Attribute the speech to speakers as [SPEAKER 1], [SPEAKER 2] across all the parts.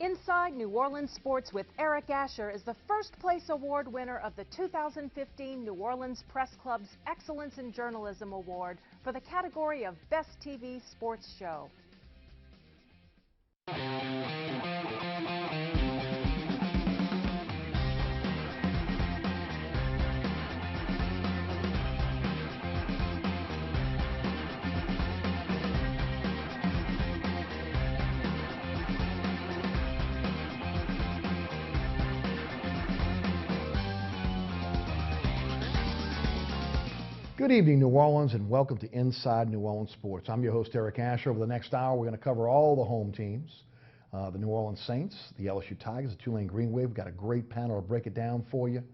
[SPEAKER 1] Inside New Orleans Sports with Eric Asher is the first place award winner of the 2015 New Orleans Press Club's Excellence in Journalism Award for the category of Best TV Sports Show.
[SPEAKER 2] Good evening, New Orleans, and welcome to Inside New Orleans Sports. I'm your host, Eric Asher. Over the next hour, we're going to cover all the home teams, the New Orleans Saints, the LSU Tigers, the Tulane Green Wave. We've got a great panel to break it down for you.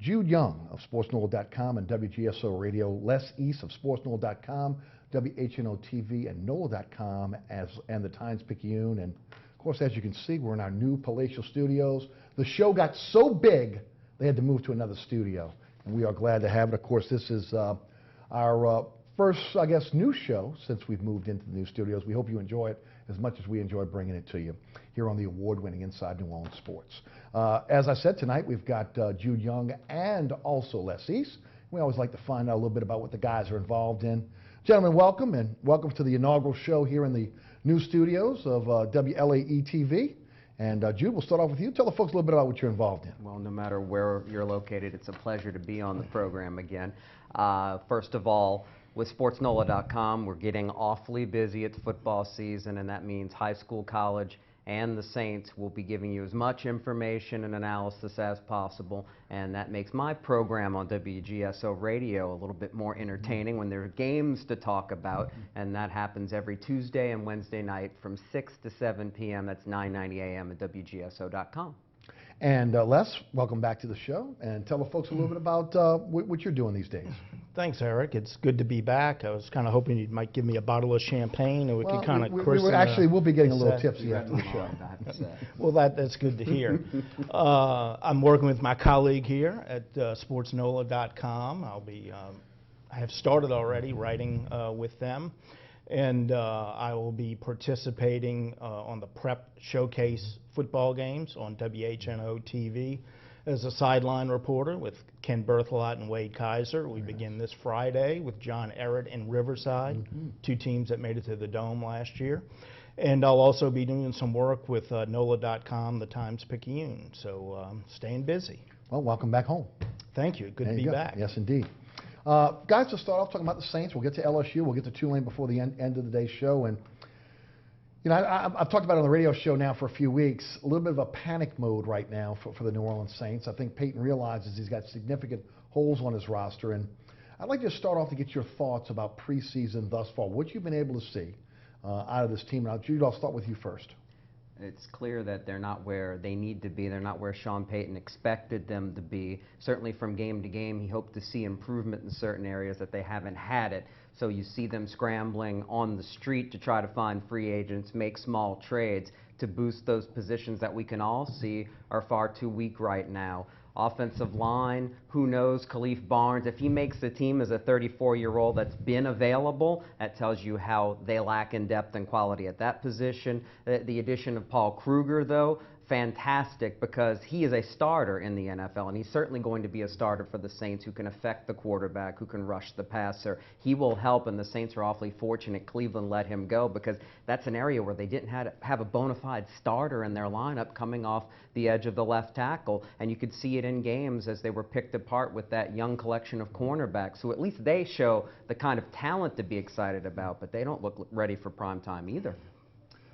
[SPEAKER 2] Jude Young of SportsNola.com and WGSO Radio, Les East of SportsNola.com, WHNO-TV, and NOLA.com, and the Times-Picayune. And, of course, as you can see, we're in our new palatial studios. The show got so big, they had to move to another studio. And we are glad to have it. Of course, this is our first, I guess, new show since we've moved into the new studios. We hope you enjoy it as much as we enjoy bringing it to you here on the award-winning Inside New Orleans Sports. As I said, tonight we've got Jude Young and also Les East. We always like to find out a little bit about what the guys are involved in. Gentlemen, welcome, and welcome to the inaugural show here in the new studios of WLAE-TV. And Jude, we'll start off with you. Tell the folks a little bit about what you're involved in.
[SPEAKER 3] Well, no matter where you're located, it's a pleasure to be on the program again. First of all, with SportsNola.com, we're getting awfully busy. It's football season, and that means high school, college, and the Saints will be giving you as much information and analysis as possible, and that makes my program on WGSO Radio a little bit more entertaining when there are games to talk about, and that happens every Tuesday and Wednesday night from 6 to 7 p.m. That's 9:90 a.m. at WGSO.com.
[SPEAKER 2] And Les, welcome back to the show, and tell the folks a little bit about what you're doing these days.
[SPEAKER 4] Thanks, Eric. It's good to be back. I was kind of hoping you might give me a bottle of champagne and we could kind of christen.
[SPEAKER 2] Actually, we'll be getting a little tipsy after the show.
[SPEAKER 4] Well, that's good to hear. I'm working with my colleague here at SportsNola.com. I have started already writing with them, and I will be participating on the Prep Showcase football games on WHNO-TV as a sideline reporter with Ken Berthelot and Wade Kaiser. We begin this Friday with John Ehret and Riverside, two teams that made it to the Dome last year. And I'll also be doing some work with NOLA.com, the Times-Picayune. So staying busy.
[SPEAKER 2] Well, welcome back home.
[SPEAKER 4] Thank you. Good to be back.
[SPEAKER 2] Yes, indeed. Guys, to start off talking about the Saints, we'll get to LSU, we'll get to Tulane before the end of the day's show. And you know, I've talked about it on the radio show now for a few weeks, a little bit of a panic mode right now for the New Orleans Saints. I think Peyton realizes he's got significant holes on his roster. And I'd like to start off to get your thoughts about preseason thus far, what you've been able to see out of this team. Now, Jude, I'll start with you first.
[SPEAKER 3] It's clear that they're not where they need to be. They're not where Sean Payton expected them to be. Certainly from game to game, he hoped to see improvement in certain areas that they haven't had it. So you see them scrambling on the street to try to find free agents, make small trades to boost those positions that we can all see are far too weak right now. Offensive line, who knows, Khalif Barnes, if he makes the team as a 34-year-old that's been available, that tells you how they lack in depth and quality at that position. The addition of Paul Kruger, though, fantastic because he is a starter in the NFL, and he's certainly going to be a starter for the Saints who can affect the quarterback, who can rush the passer. He will help, and the Saints are awfully fortunate Cleveland let him go because that's an area where they didn't have a bona fide starter in their lineup coming off the edge of the left tackle, and you could see it in games as they were picked apart with that young collection of cornerbacks, who at least they show the kind of talent to be excited about, but they don't look ready for prime time either.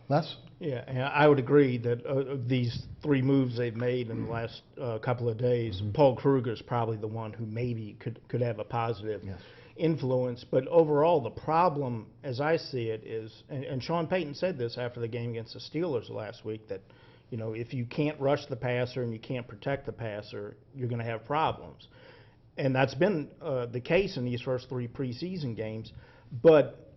[SPEAKER 2] Les?
[SPEAKER 4] Yeah, and I would agree that these three moves they've made in the last couple of days, Paul Kruger is probably the one who maybe could have a positive influence. But overall, the problem, as I see it, is, and Sean Payton said this after the game against the Steelers last week, that you know, if you can't rush the passer and you can't protect the passer, you're going to have problems. And that's been the case in these first three preseason games. But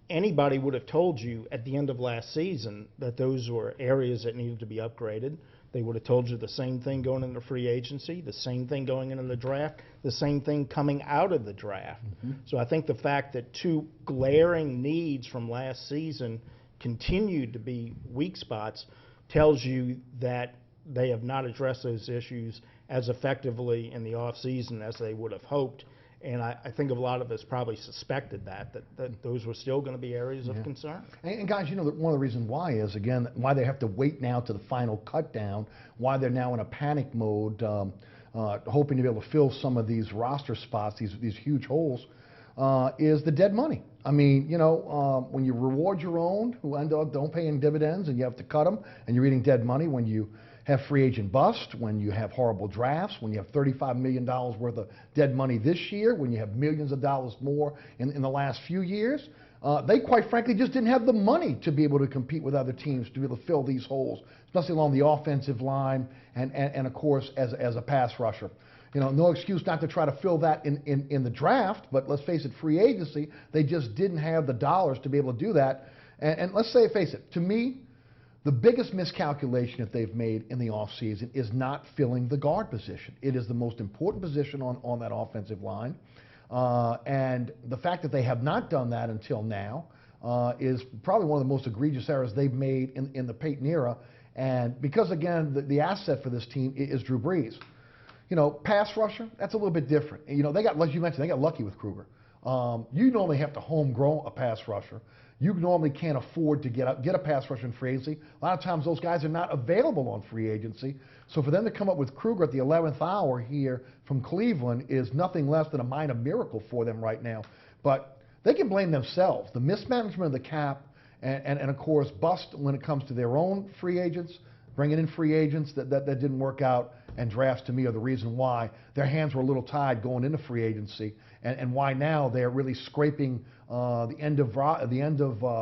[SPEAKER 4] anybody would have told you at the end of last season that those were areas that needed to be upgraded. They would have told you the same thing going into free agency, the same thing going into the draft, the same thing coming out of the draft. So I think the fact that two glaring needs from last season continued to be weak spots tells you that they have not addressed those issues as effectively in the offseason as they would have hoped. And I think a lot of us probably suspected that those were still going to be areas of concern.
[SPEAKER 2] And guys, you know, one of the reasons why is, again, why they have to wait now to the final cut down, why they're now in a panic mode, hoping to be able to fill some of these roster spots, these huge holes, is the dead money. I mean, you know, when you reward your own who end up don't pay any dividends and you have to cut them and you're eating dead money, when you have free agent bust, when you have horrible drafts, when you have $35 million worth of dead money this year, when you have millions of dollars more in the last few years, they quite frankly just didn't have the money to be able to compete with other teams to be able to fill these holes, especially along the offensive line and of course as a pass rusher. You know, no excuse not to try to fill that in the draft, but let's face it, free agency, they just didn't have the dollars to be able to do that. And let's face it, to me, the biggest miscalculation that they've made in the offseason is not filling the guard position. It is the most important position on that offensive line. And the fact that they have not done that until now is probably one of the most egregious errors they've made in the Peyton era. And because, again, the asset for this team is Drew Brees. You know, pass rusher, that's a little bit different. You know, they got, like you mentioned, they got lucky with Kruger. You normally have to homegrown a pass rusher. You normally can't afford to get a pass rusher in free agency. A lot of times those guys are not available on free agency. So for them to come up with Kruger at the 11th hour here from Cleveland is nothing less than a minor miracle for them right now. But they can blame themselves. The mismanagement of the cap and of course, bust when it comes to their own free agents, bringing in free agents that didn't work out, and drafts to me are the reason why their hands were a little tied going into free agency, and why now they're really scraping the end of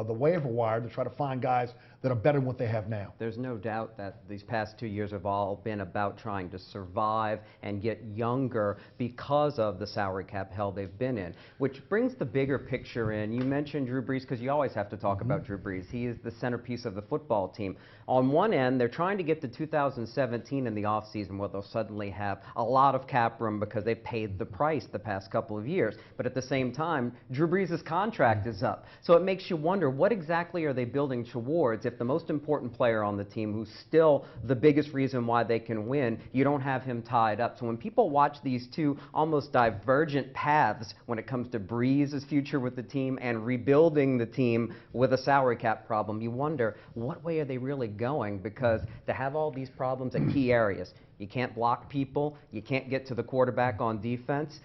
[SPEAKER 2] the waiver wire to try to find guys that are better than what they have now.
[SPEAKER 3] There's no doubt that these past 2 years have all been about trying to survive and get younger because of the salary cap hell they've been in, which brings the bigger picture in. You mentioned Drew Brees because you always have to talk about Drew Brees. He is the centerpiece of the football team. On one end, they're trying to get to 2017 in the offseason where they'll suddenly have a lot of cap room because they've paid the price the past couple of years. But at the same time, Drew Brees' contract is up. So it makes you wonder, what exactly are they building towards if the most important player on the team, who's still the biggest reason why they can win, you don't have him tied up? So when people watch these two almost divergent paths when it comes to Brees' future with the team and rebuilding the team with a salary cap problem, you wonder, what way are they really going? Because to have all these problems at key areas, you can't block people, you can't get to the quarterback on defense,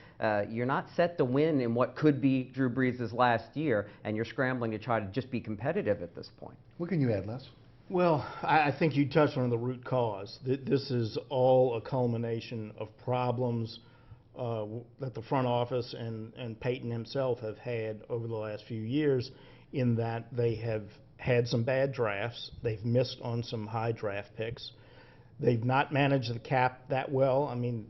[SPEAKER 3] you're not set to win in what could be Drew Brees' last year, and you're scrambling to try to just be competitive at this point.
[SPEAKER 2] What can you add, Les?
[SPEAKER 4] Well, I think you touched on the root cause. This is all a culmination of problems that the front office and Peyton himself have had over the last few years, in that they have had some bad drafts, they've missed on some high draft picks, they've not managed the cap that well. I mean,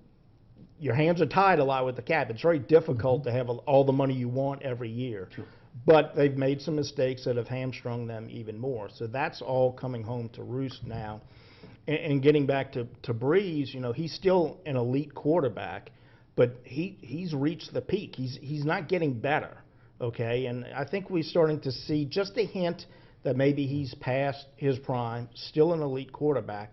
[SPEAKER 4] your hands are tied a lot with the cap. It's very difficult to have all the money you want every year.
[SPEAKER 2] True.
[SPEAKER 4] But they've made some mistakes that have hamstrung them even more. So that's all coming home to roost now. And getting back to Brees, you know, he's still an elite quarterback, but he's reached the peak. He's not getting better, okay? And I think we're starting to see just a hint that maybe he's past his prime, still an elite quarterback.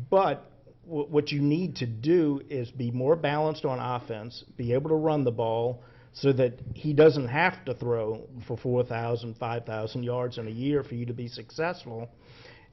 [SPEAKER 4] But what you need to do is be more balanced on offense, be able to run the ball so that he doesn't have to throw for 4,000, 5,000 yards in a year for you to be successful,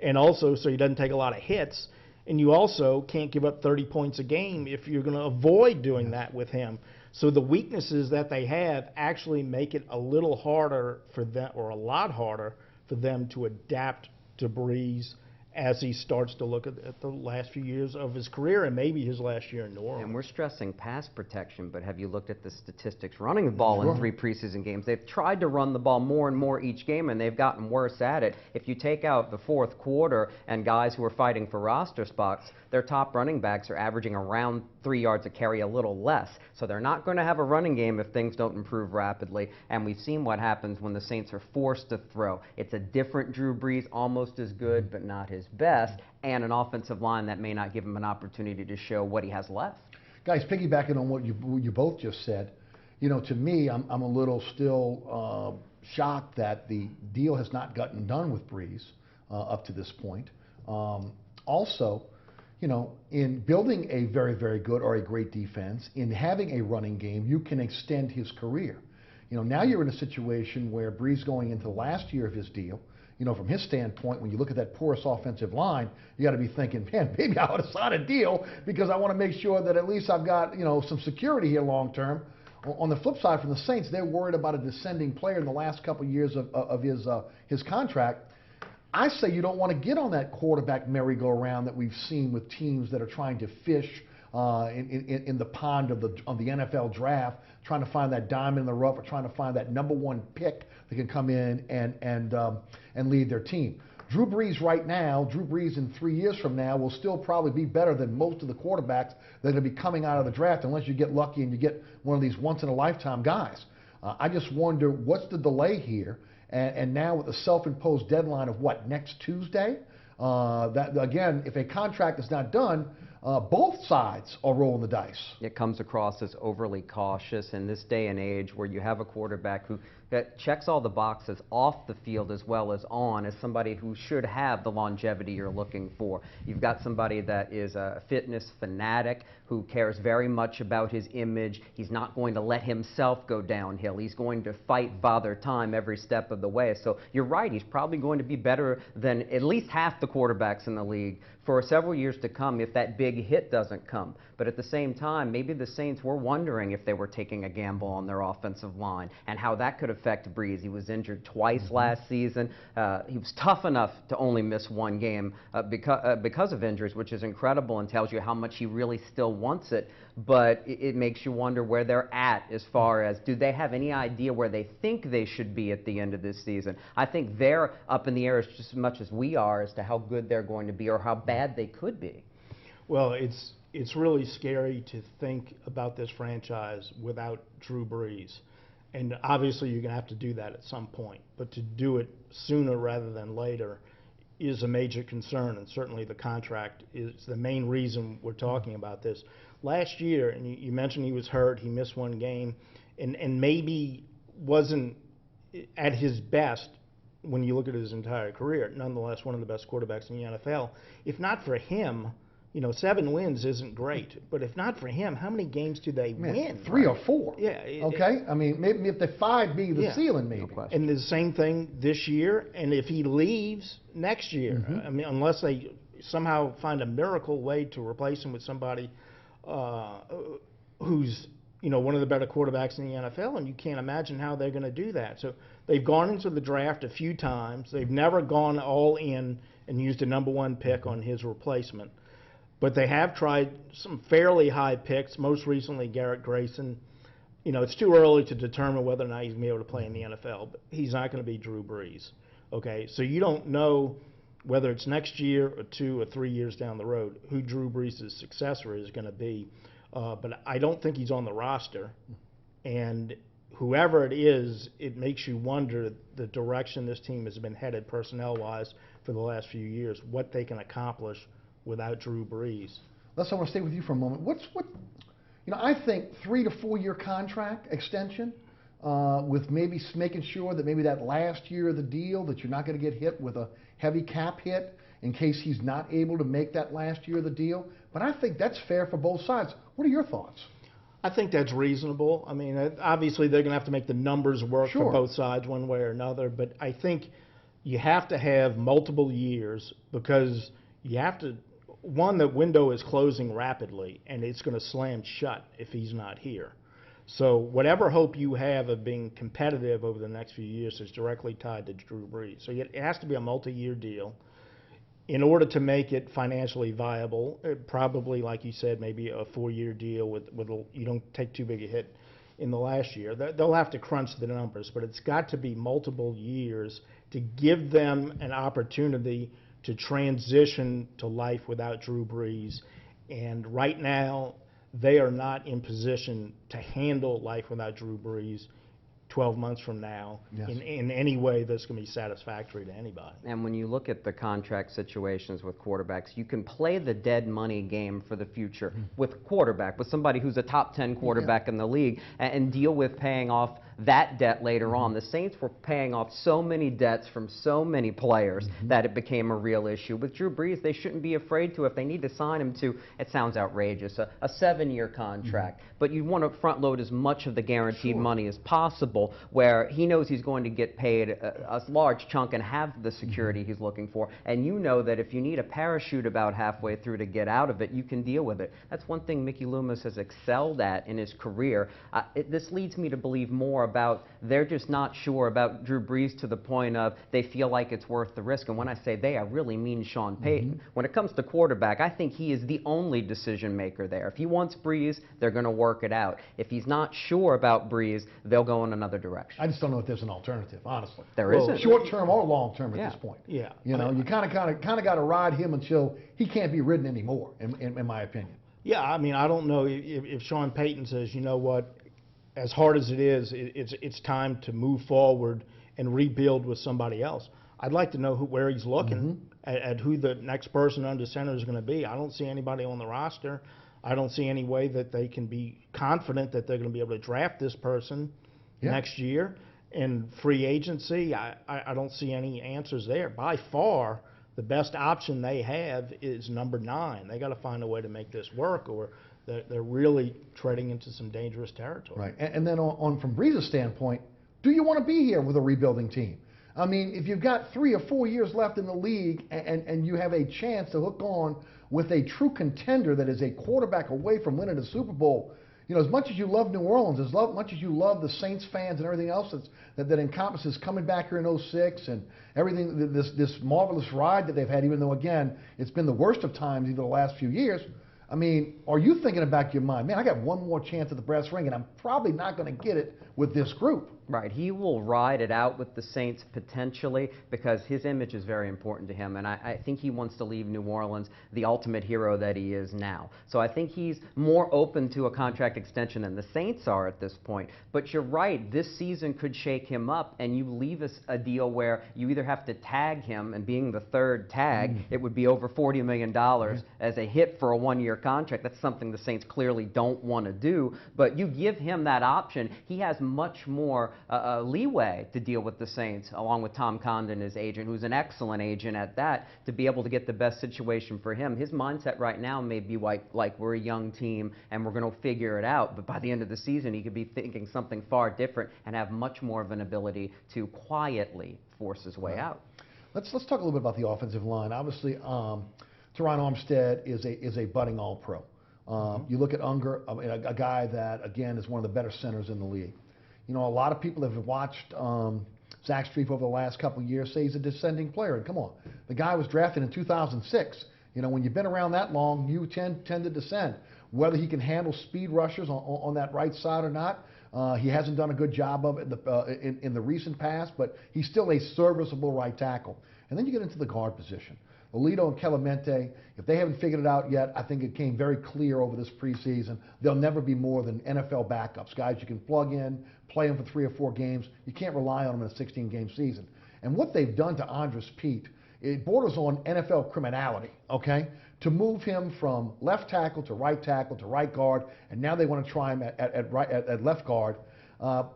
[SPEAKER 4] and also so he doesn't take a lot of hits. And you also can't give up 30 points a game if you're going to avoid doing that with him. So the weaknesses that they have actually make it a little harder for them, or a lot harder for them, to adapt to Brees as he starts to look at the last few years of his career and maybe his last year in New Orleans.
[SPEAKER 3] And we're stressing pass protection, but have you looked at the statistics running the ball in 3 preseason games? They've tried to run the ball more and more each game, and they've gotten worse at it. If you take out the fourth quarter and guys who are fighting for roster spots, their top running backs are averaging around 3 yards a carry, a little less. So they're not going to have a running game if things don't improve rapidly. And we've seen what happens when the Saints are forced to throw. It's a different Drew Brees, almost as good, but not his best, and an offensive line that may not give him an opportunity to show what he has left.
[SPEAKER 2] Guys, piggybacking on what you both just said, you know, to me, I'm a little still shocked that the deal has not gotten done with Brees up to this point. Also, you know, in building a very, very good or a great defense, in having a running game, you can extend his career. You know, now you're in a situation where Brees going into the last year of his deal, you know, from his standpoint, when you look at that porous offensive line, you got to be thinking, man, maybe I ought to sign a deal because I want to make sure that at least I've got, you know, some security here long term. On the flip side, from the Saints, they're worried about a descending player in the last couple of years of his contract. I say you don't want to get on that quarterback merry-go-round that we've seen with teams that are trying to fish in the pond of the NFL draft, trying to find that diamond in the rough or trying to find that #1 pick that can come in and lead their team. Drew Brees right now, Drew Brees in 3 years from now will still probably be better than most of the quarterbacks that are going to be coming out of the draft unless you get lucky and you get one of these once-in-a-lifetime guys. I just wonder what's the delay here. And now with the self-imposed deadline of what, next Tuesday? That again, if a contract is not done, both sides are rolling the dice.
[SPEAKER 3] It comes across as overly cautious in this day and age where you have a quarterback that checks all the boxes off the field as well as on, as somebody who should have the longevity you're looking for. You've got somebody that is a fitness fanatic who cares very much about his image. He's not going to let himself go downhill. He's going to fight Father Time every step of the way. So you're right, he's probably going to be better than at least half the quarterbacks in the league for several years to come if that big hit doesn't come. But at the same time, maybe the Saints were wondering if they were taking a gamble on their offensive line and how that could affect Brees. He was injured twice last season. He was tough enough to only miss one game because of injuries, which is incredible and tells you how much he really still wants it. But it makes you wonder where they're at as far as, do they have any idea where they think they should be at the end of this season? I think they're up in the air just as much as we are as to how good they're going to be or how bad they could be.
[SPEAKER 4] Well, it's really scary to think about this franchise without Drew Brees. And obviously you're going to have to do that at some point. But to do it sooner rather than later is a major concern, and certainly the contract is the main reason we're talking about this. Last year, and you mentioned he was hurt, he missed one game, and maybe wasn't at his best when you look at his entire career. Nonetheless, one of the best quarterbacks in the NFL. If not for him, you know, 7 wins isn't great, but if not for him, how many games do they win?
[SPEAKER 2] 3 or 4.
[SPEAKER 4] Yeah.
[SPEAKER 2] Okay. I mean, maybe if the 5 being the ceiling, maybe.
[SPEAKER 3] No
[SPEAKER 4] and the same thing this year, and if he leaves next year, I mean, unless they somehow find a miracle way to replace him with somebody who's, you know, one of the better quarterbacks in the NFL, and you can't imagine how they're going to do that. So they've gone into the draft a few times. They've never gone all in and used a #1 pick on his replacement. But they have tried some fairly high picks, most recently Garrett Grayson. You know, it's too early to determine whether or not he's going to be able to play in the NFL, but he's not going to be Drew Brees. Okay, so you don't know whether it's next year or 2 or 3 years down the road who Drew Brees' successor is going to be. But I don't think he's on the roster. And whoever it is, it makes you wonder the direction this team has been headed personnel-wise for the last few years, what they can accomplish without Drew Brees.
[SPEAKER 2] Les, I want to stay with you for a moment. You know, I think 3 to 4 year contract extension with maybe making sure that maybe that last year of the deal that you're not going to get hit with a heavy cap hit in case he's not able to make that last year of the deal. But I think that's fair for both sides. What are your thoughts?
[SPEAKER 4] I think that's reasonable. I mean, obviously they're going to have to make the numbers work for both sides one way or another. But I think you have to have multiple years because you have to. One, the window is closing rapidly, and it's going to slam shut if he's not here. So whatever hope you have of being competitive over the next few years is directly tied to Drew Brees. So it has to be a multi-year deal. In order to make it financially viable, probably, like you said, maybe a 4-year deal with you don't take too big a hit in the last year. They'll have to crunch the numbers, but it's got to be multiple years to give them an opportunity to transition to life without Drew Brees. And right now, they are not in position to handle life without Drew Brees 12 months from now in any way that's going to be satisfactory to anybody.
[SPEAKER 3] And when you look at the contract situations with quarterbacks, you can play the dead money game for the future with somebody who's a top 10 quarterback in the league and deal with paying off that debt later on. The Saints were paying off so many debts from so many players that it became a real issue. With Drew Brees, they shouldn't be afraid to, if they need to sign him to, it sounds outrageous, a 7-year contract. But you want to front load as much of the guaranteed money as possible, where he knows he's going to get paid a large chunk and have the security he's looking for. And you know that if you need a parachute about halfway through to get out of it, you can deal with it. That's one thing Mickey Loomis has excelled at in his career. This leads me to believe more about they're just not sure about Drew Brees to the point of they feel like it's worth the risk. And when I say they, I really mean Sean Payton. When it comes to quarterback, I think he is the only decision maker there. If he wants Brees, they're going to work it out. If he's not sure about Brees, they'll go in another direction.
[SPEAKER 2] I just don't know if there's an alternative, honestly.
[SPEAKER 3] There isn't.
[SPEAKER 2] Short-term or long-term at this point.
[SPEAKER 4] Yeah.
[SPEAKER 2] You know, you kind of got to ride him until he can't be ridden anymore, in my opinion.
[SPEAKER 4] Yeah, I mean, I don't know if Sean Payton says, you know what, as hard as it is, it's time to move forward and rebuild with somebody else. I'd like to know where he's looking at who the next person under center is going to be. I don't see anybody on the roster. I don't see any way that they can be confident that they're going to be able to draft this person next year. In free agency, I don't see any answers there. By far, the best option they have is number 9. They got to find a way to make this work, or they're really treading into some dangerous territory.
[SPEAKER 2] Right, and then from Brees' standpoint, do you want to be here with a rebuilding team? I mean, if you've got 3 or 4 years left in the league and you have a chance to hook on with a true contender that is a quarterback away from winning the Super Bowl, you know, as much as you love New Orleans, as much as you love the Saints fans and everything else that encompasses coming back here in 06 and everything, this marvelous ride that they've had, even though, again, it's been the worst of times either the last few years, I mean, are you thinking in the back of your mind, man, I got one more chance at the brass ring, and I'm probably not going to get it with this group?
[SPEAKER 3] Right. He will ride it out with the Saints potentially because his image is very important to him, and I think he wants to leave New Orleans the ultimate hero that he is now. So I think he's more open to a contract extension than the Saints are at this point. But you're right, this season could shake him up, and you leave us a deal where you either have to tag him, and being the third tag, it would be over $40 million as a hit for a 1-year contract. That's something the Saints clearly don't want to do, but you give him that option, he has much more leeway to deal with the Saints, along with Tom Condon, his agent, who's an excellent agent at that, to be able to get the best situation for him. His mindset right now may be like we're a young team and we're going to figure it out, but by the end of the season he could be thinking something far different and have much more of an ability to quietly force his way out.
[SPEAKER 2] Let's talk a little bit about the offensive line. Obviously, Teron Armstead is a budding All-Pro. You look at Unger, a guy that, again, is one of the better centers in the league. You know, a lot of people have watched Zach Strief over the last couple of years say he's a descending player. And come on, the guy was drafted in 2006. You know, when you've been around that long, you tend to descend. Whether he can handle speed rushers on that right side or not, he hasn't done a good job of it in the recent past, but he's still a serviceable right tackle. And then you get into the guard position. Lolito and Clemente, if they haven't figured it out yet, I think it came very clear over this preseason, they'll never be more than NFL backups, guys you can plug in, play them for 3 or 4 games. You can't rely on them in a 16-game season. And what they've done to Andres Pete, it borders on NFL criminality, okay? To move him from left tackle to right guard, and now they want to try him at left guard.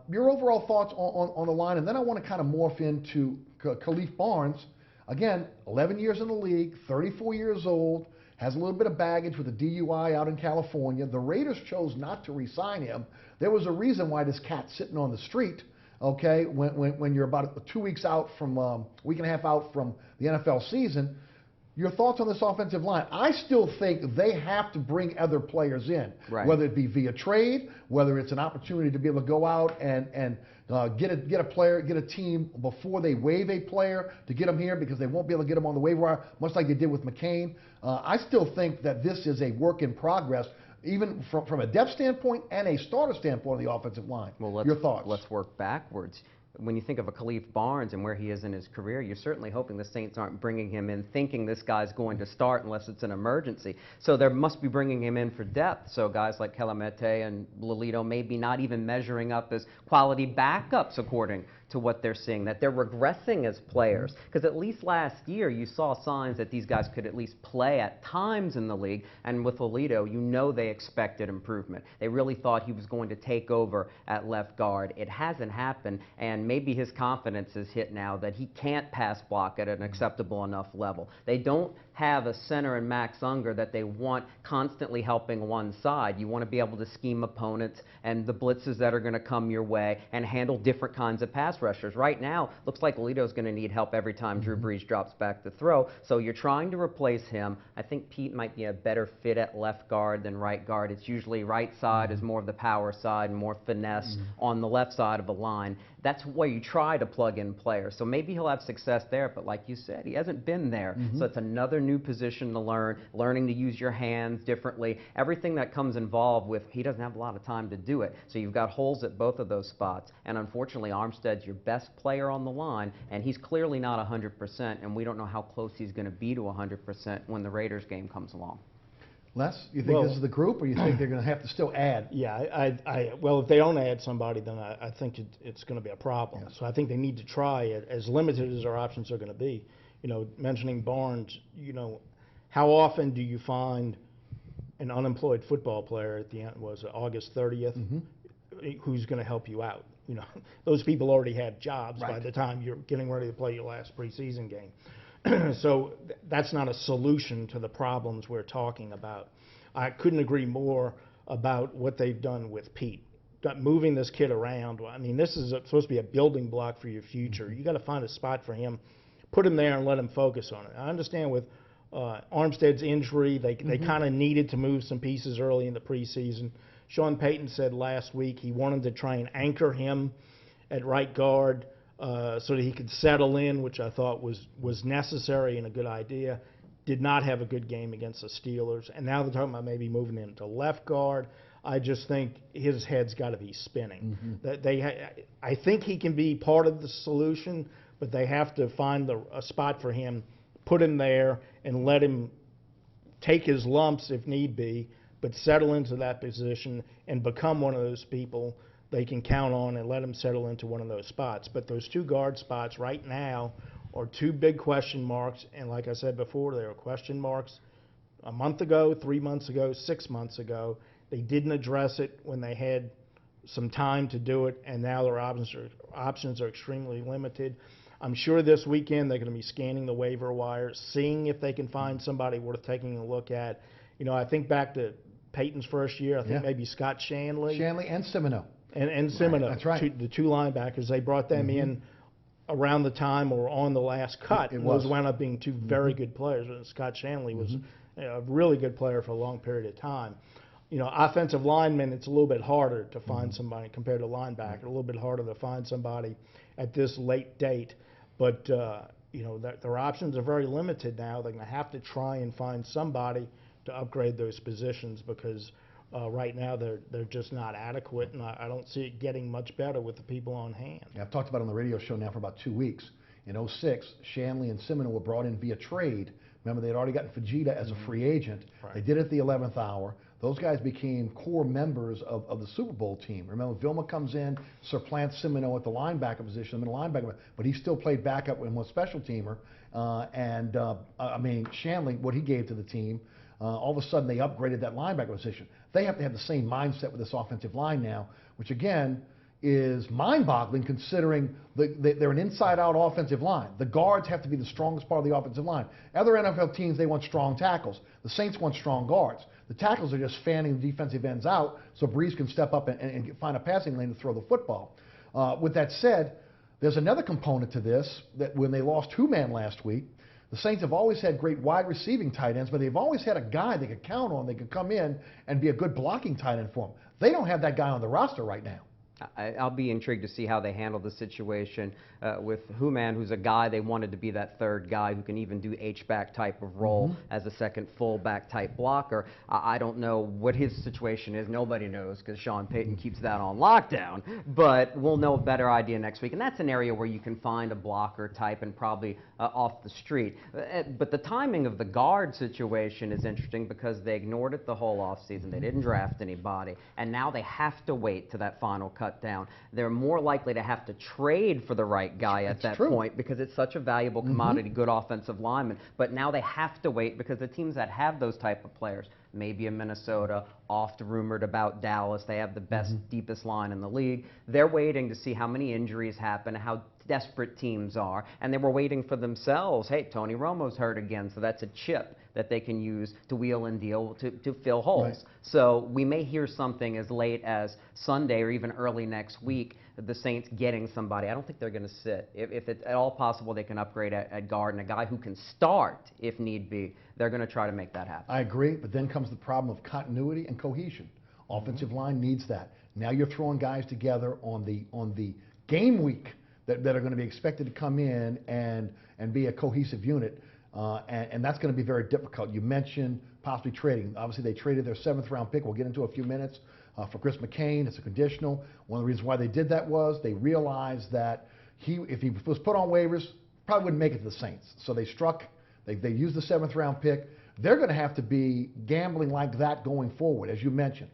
[SPEAKER 2] Your overall thoughts on the line, and then I want to kind of morph into Khalif Barnes. Again, 11 years in the league, 34 years old, has a little bit of baggage with a DUI out in California. The Raiders chose not to re-sign him. There was a reason why this cat's sitting on the street, okay, when you're about 2 weeks out from, week and a half out from the NFL season. Your thoughts on this offensive line? I still think they have to bring other players in, whether it be via trade, whether it's an opportunity to be able to go out and get a team before they waive a player to get them here because they won't be able to get them on the waiver wire, much like they did with McCain. I still think that this is a work in progress, even from a depth standpoint and a starter standpoint of the offensive line.
[SPEAKER 3] Well,
[SPEAKER 2] your thoughts?
[SPEAKER 3] Let's work backwards. When you think of a Khalif Barnes and where he is in his career, you're certainly hoping the Saints aren't bringing him in thinking this guy's going to start unless it's an emergency. So there must be bringing him in for depth. So guys like Clemente and Lolito maybe not even measuring up as quality backups according to what they're seeing, that they're regressing as players. Because at least last year, you saw signs that these guys could at least play at times in the league. And with Alito, you know they expected improvement. They really thought he was going to take over at left guard. It hasn't happened, and maybe his confidence is hit now that he can't pass block at an acceptable enough level. They don't have a center in Max Unger that they want constantly helping one side. You want to be able to scheme opponents and the blitzes that are going to come your way and handle different kinds of pass rushers. Right now, looks like Alito's going to need help every time Drew Brees drops back to throw, so you're trying to replace him. I think Pete might be a better fit at left guard than right guard. It's usually right side is more of the power side and more finesse on the left side of the line. That's where you try to plug in players. So maybe he'll have success there, but like you said, he hasn't been there. So it's another new position to learn, learning to use your hands differently, everything that comes involved with, he doesn't have a lot of time to do it. So you've got holes at both of those spots, and unfortunately Armstead's your best player on the line, and he's clearly not 100%, and we don't know how close he's going to be to 100% when the Raiders game comes along.
[SPEAKER 2] Les, you think this is the group, or you think they're going to have to still add?
[SPEAKER 4] Yeah, well, if they don't add somebody, then I think it's going to be a problem.
[SPEAKER 2] Yes.
[SPEAKER 4] So I think they need to try it, as limited as their options are going to be. You know, mentioning Barnes, you know, how often do you find an unemployed football player at the end, was it August 30th, who's going to help you out? You know, those people already have jobs by the time you're getting ready to play your last preseason game. So that's not a solution to the problems we're talking about. I couldn't agree more about what they've done with Pete. Moving this kid around, I mean, this is supposed to be a building block for your future. You got to find a spot for him, put him there and let him focus on it. I understand with Armstead's injury, they kind of needed to move some pieces early in the preseason. Sean Payton said last week he wanted to try and anchor him at right guard so that he could settle in, which I thought was necessary and a good idea. Did not have a good game against the Steelers, and now they're talking about maybe moving him to left guard. I just think his head's got to be spinning. I think he can be part of the solution, but they have to find a spot for him, put him there, and let him take his lumps if need be, but settle into that position and become one of those people they can count on, and let him settle into one of those spots. But those two guard spots right now are two big question marks, and like I said before, they were question marks a month ago, 3 months ago, 6 months ago. They didn't address it when they had some time to do it, and now their options are extremely limited. I'm sure this weekend they're going to be scanning the waiver wire, seeing if they can find somebody worth taking a look at. You know, I think back to Peyton's first year, I think maybe Scott Shanley.
[SPEAKER 2] Shanley and Semino.
[SPEAKER 4] And Semino.
[SPEAKER 2] That's right.
[SPEAKER 4] The two linebackers, they brought them in around the time or on the last cut. Those wound up being two very good players. Scott Shanley was a really good player for a long period of time. You know, offensive linemen, it's a little bit harder to find somebody compared to linebacker. A little bit harder to find somebody at this late date. But, you know, their options are very limited now. They're going to have to try and find somebody to upgrade those positions, because right now they're just not adequate, and I don't see it getting much better with the people on hand.
[SPEAKER 2] Yeah, I've talked about it on the radio show now for about 2 weeks. In 2006, Shanley and Semino were brought in via trade. Remember, they had already gotten Fujita as a free agent. They did it at the 11th hour. Those guys became core members of the Super Bowl team. Remember, Vilma comes in, supplants Semino at the linebacker position, middle linebacker, but he still played backup and was special teamer. I mean, Shanley, what he gave to the team, all of a sudden they upgraded that linebacker position. They have to have the same mindset with this offensive line now, which again is mind-boggling considering they're an inside-out offensive line. The guards have to be the strongest part of the offensive line. Other NFL teams, they want strong tackles. The Saints want strong guards. The tackles are just fanning the defensive ends out so Brees can step up and find a passing lane to throw the football. With that said, there's another component to this, that when they lost two-man last week, the Saints have always had great wide receiving tight ends, but they've always had a guy they could count on. They could come in and be a good blocking tight end for them. They don't have that guy on the roster right now.
[SPEAKER 3] I'll be intrigued to see how they handle the situation with Human, who's a guy they wanted to be that third guy who can even do H-back type of role as a second fullback type blocker. I don't know what his situation is. Nobody knows, because Sean Payton keeps that on lockdown. But we'll know a better idea next week. And that's an area where you can find a blocker type and probably off the street. But the timing of the guard situation is interesting because they ignored it the whole offseason. They didn't draft anybody. And now they have to wait to that final cut shut down. They're more likely to have to trade for the right guy at that point because it's such a valuable commodity, good offensive lineman. But now they have to wait because the teams that have those type of players, maybe in Minnesota, oft rumored about Dallas, they have the best, deepest line in the league. They're waiting to see how many injuries happen, how desperate teams are, and they were waiting for themselves. Hey, Tony Romo's hurt again, so that's a chip that they can use to wheel and deal to fill holes.
[SPEAKER 2] Right.
[SPEAKER 3] So we may hear something as late as Sunday or even early next week, the Saints getting somebody. I don't think they're going to sit. If it's at all possible, they can upgrade at guard, and a guy who can start if need be. They're going to try to make that happen.
[SPEAKER 2] I agree, but then comes the problem of continuity and cohesion. Offensive line needs that. Now you're throwing guys together on the game week that are going to be expected to come in and be a cohesive unit, and that's going to be very difficult. You mentioned possibly trading. Obviously, they traded their 7th-round pick. We'll get into a few minutes for Chris McCain. It's a conditional. One of the reasons why they did that was they realized that if he was put on waivers, probably wouldn't make it to the Saints. So they used the 7th-round pick. They're going to have to be gambling like that going forward, as you mentioned.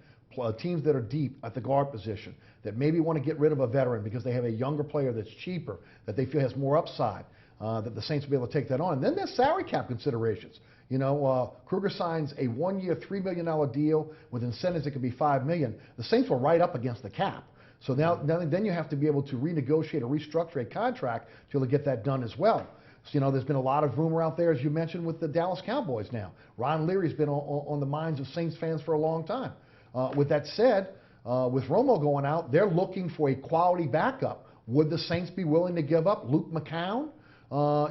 [SPEAKER 2] Teams that are deep at the guard position, that maybe want to get rid of a veteran because they have a younger player that's cheaper, that they feel has more upside, that the Saints will be able to take that on. And then there's salary cap considerations. You know, Kruger signs a 1-year, $3 million deal with incentives that could be $5 million. The Saints were right up against the cap. So then you have to be able to renegotiate or restructure a contract to be able to get that done as well. So, you know, there's been a lot of rumor out there, as you mentioned, with the Dallas Cowboys now. Ron Leary's been on the minds of Saints fans for a long time. With that said, with Romo going out, they're looking for a quality backup. Would the Saints be willing to give up Luke McCown,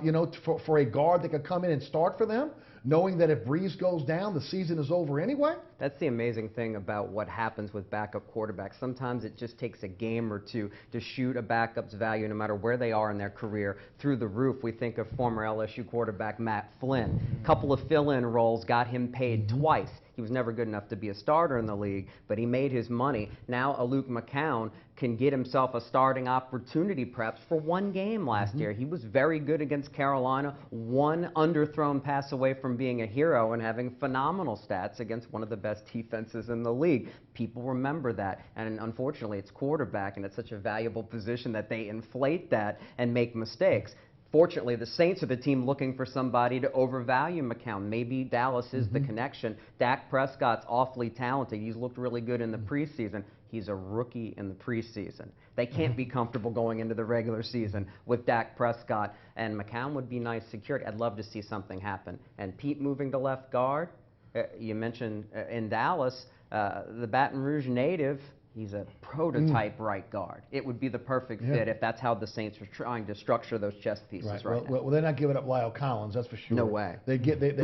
[SPEAKER 2] you know, for a guard that could come in and start for them, knowing that if Breeze goes down, the season is over anyway?
[SPEAKER 3] That's the amazing thing about what happens with backup quarterbacks. Sometimes it just takes a game or two to shoot a backup's value, no matter where they are in their career, through the roof. We think of former LSU quarterback Matt Flynn. A couple of fill-in roles got him paid twice. He was never good enough to be a starter in the league, but he made his money. Now a Luke McCown can get himself a starting opportunity perhaps for one game last year. He was very good against Carolina, one underthrown pass away from being a hero and having phenomenal stats against one of the best defenses in the league. People remember that, and unfortunately it's quarterback, and it's such a valuable position that they inflate that and make mistakes. Fortunately, the Saints are the team looking for somebody to overvalue McCown. Maybe Dallas is the connection. Dak Prescott's awfully talented. He's looked really good in the preseason. He's a rookie in the preseason. They can't be comfortable going into the regular season with Dak Prescott, and McCown would be nice security. I'd love to see something happen. And Pete moving to left guard, you mentioned in Dallas, the Baton Rouge native, he's a prototype right guard. It would be the perfect fit if that's how the Saints are trying to structure those chess pieces right now.
[SPEAKER 2] Well, they're not giving up Lyle Collins, that's for sure.
[SPEAKER 3] No way.
[SPEAKER 2] They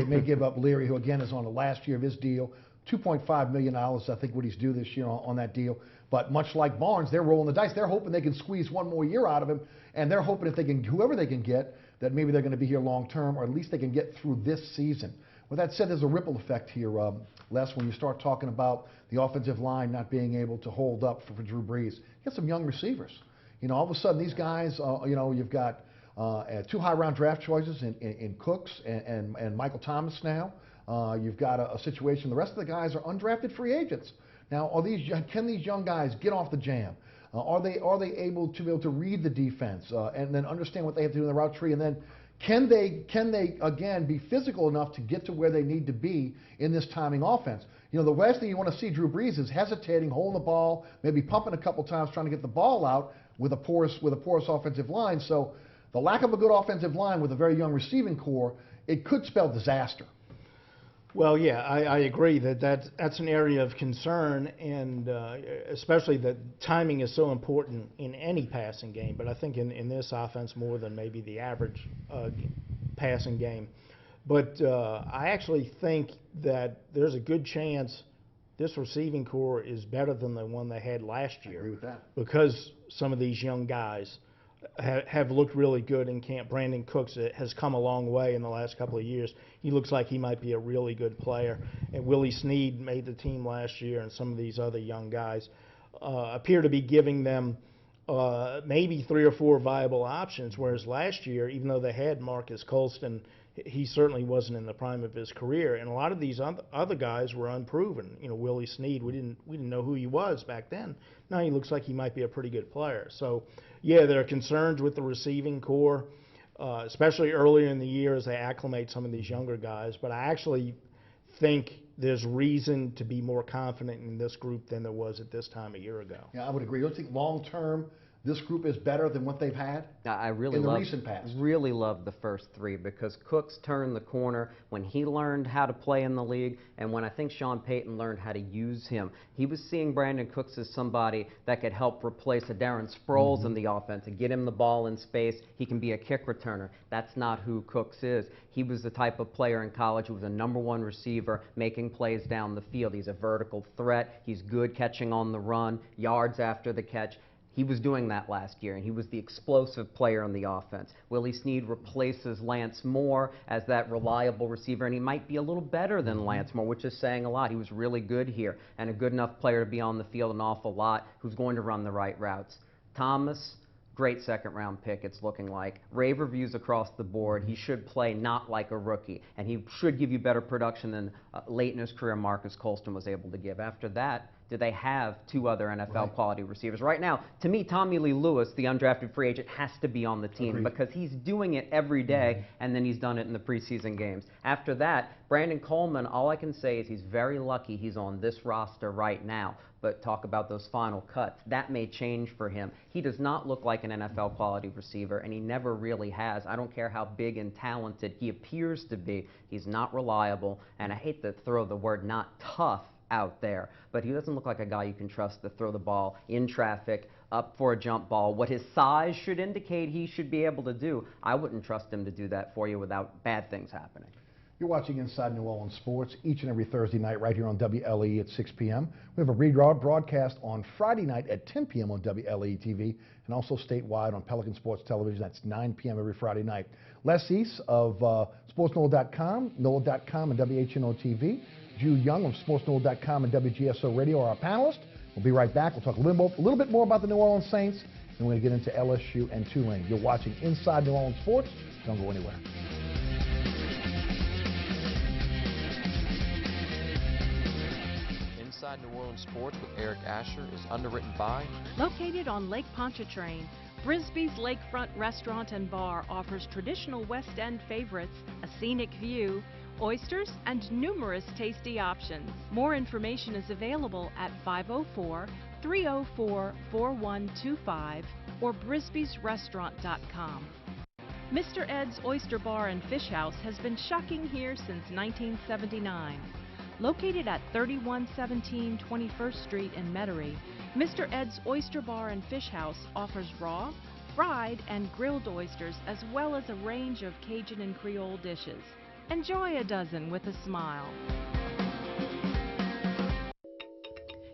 [SPEAKER 2] may give up Leary, who again is on the last year of his deal. $2.5 million, I think, what he's due this year on that deal. But much like Barnes, they're rolling the dice. They're hoping they can squeeze one more year out of him, and they're hoping if they can, whoever they can get, that maybe they're going to be here long term, or at least they can get through this season. With that said, there's a ripple effect here, Les, when you start talking about the offensive line not being able to hold up for Drew Brees. You got some young receivers. You know, all of a sudden these guys, you know, you've got 2 high-round draft choices in Cooks and Michael Thomas now. You've got a situation, the rest of the guys are undrafted free agents. Now, can these young guys get off the jam? Are they able to read the defense and then understand what they have to do in the route tree? And then can they again be physical enough to get to where they need to be in this timing offense? You know, the last thing you want to see Drew Brees is hesitating, holding the ball, maybe pumping a couple times, trying to get the ball out with a porous offensive line. So the lack of a good offensive line with a very young receiving core, it could spell disaster.
[SPEAKER 4] Well, yeah, I agree that's an area of concern, and especially that timing is so important in any passing game, but I think in this offense more than maybe the average passing game. But I actually think that there's a good chance this receiving core is better than the one they had last year.
[SPEAKER 2] I agree with that.
[SPEAKER 4] Because some of these young guys have looked really good in camp. Brandon Cooks has come a long way in the last couple of years. He looks like he might be a really good player. And Willie Snead made the team last year, and some of these other young guys appear to be giving them maybe 3 or 4 viable options, whereas last year, even though they had Marcus Colston he certainly wasn't in the prime of his career. And a lot of these other guys were unproven. You know, Willie Snead, we didn't know who he was back then. Now he looks like he might be a pretty good player. So, yeah, there are concerns with the receiving core, especially earlier in the year as they acclimate some of these younger guys. But I actually think there's reason to be more confident in this group than there was at this time a year ago.
[SPEAKER 2] Yeah, I would agree. Don't you think long term this group is better than what they've had
[SPEAKER 3] I really
[SPEAKER 2] in the recent past?
[SPEAKER 3] Really love the first three because Cooks turned the corner when he learned how to play in the league, and when I think Sean Payton learned how to use him. He was seeing Brandon Cooks as somebody that could help replace a Darren Sproles in the offense and get him the ball in space. He can be a kick returner. That's not who Cooks is. He was the type of player in college who was a #1 receiver, making plays down the field. He's a vertical threat. He's good catching on the run, yards after the catch. He was doing that last year, and he was the explosive player on the offense. Willie Snead replaces Lance Moore as that reliable receiver, and he might be a little better than Lance Moore, which is saying a lot. He was really good here and a good enough player to be on the field an awful lot, who's going to run the right routes. Thomas, great second-round pick, it's looking like. Rave reviews across the board. He should play not like a rookie, and he should give you better production than late in his career Marcus Colston was able to give. After that, do they have two other NFL quality receivers? Right now, to me, Tommy Lee Lewis, the undrafted free agent, has to be on the team because he's doing it every day, and then he's done it in the preseason games. After that, Brandon Coleman, all I can say is he's very lucky he's on this roster right now. But talk about those final cuts. That may change for him. He does not look like an NFL quality receiver, and he never really has. I don't care how big and talented he appears to be. He's not reliable, and I hate to throw the word not tough out there, but he doesn't look like a guy you can trust to throw the ball in traffic, up for a jump ball. What his size should indicate he should be able to do, I wouldn't trust him to do that for you without bad things happening.
[SPEAKER 2] You're watching Inside New Orleans Sports each and every Thursday night right here on WLAE at 6 p.m. We have a broadcast on Friday night at 10 p.m. on WLAE-TV and also statewide on Pelican Sports Television. That's 9 p.m. every Friday night. Les East of SportsNola.com, NOLA.com, and WHNO-TV. Jude Young of SportsNola.com and WGSO Radio are our panelists. We'll be right back. We'll talk a little bit more about the New Orleans Saints, and we're going to get into LSU and Tulane. You're watching Inside New Orleans Sports. Don't go anywhere.
[SPEAKER 5] Inside New Orleans Sports with Eric Asher is underwritten by...
[SPEAKER 1] Located on Lake Pontchartrain, Brisbee's Lakefront Restaurant and Bar offers traditional West End favorites, a scenic view, oysters, and numerous tasty options. More information is available at 504-304-4125 or brisbeesrestaurant.com. Mr. Ed's Oyster Bar and Fish House has been shucking here since 1979. Located at 3117 21st Street in Metairie, Mr. Ed's Oyster Bar and Fish House offers raw, fried, and grilled oysters as well as a range of Cajun and Creole dishes. Enjoy a dozen with a smile.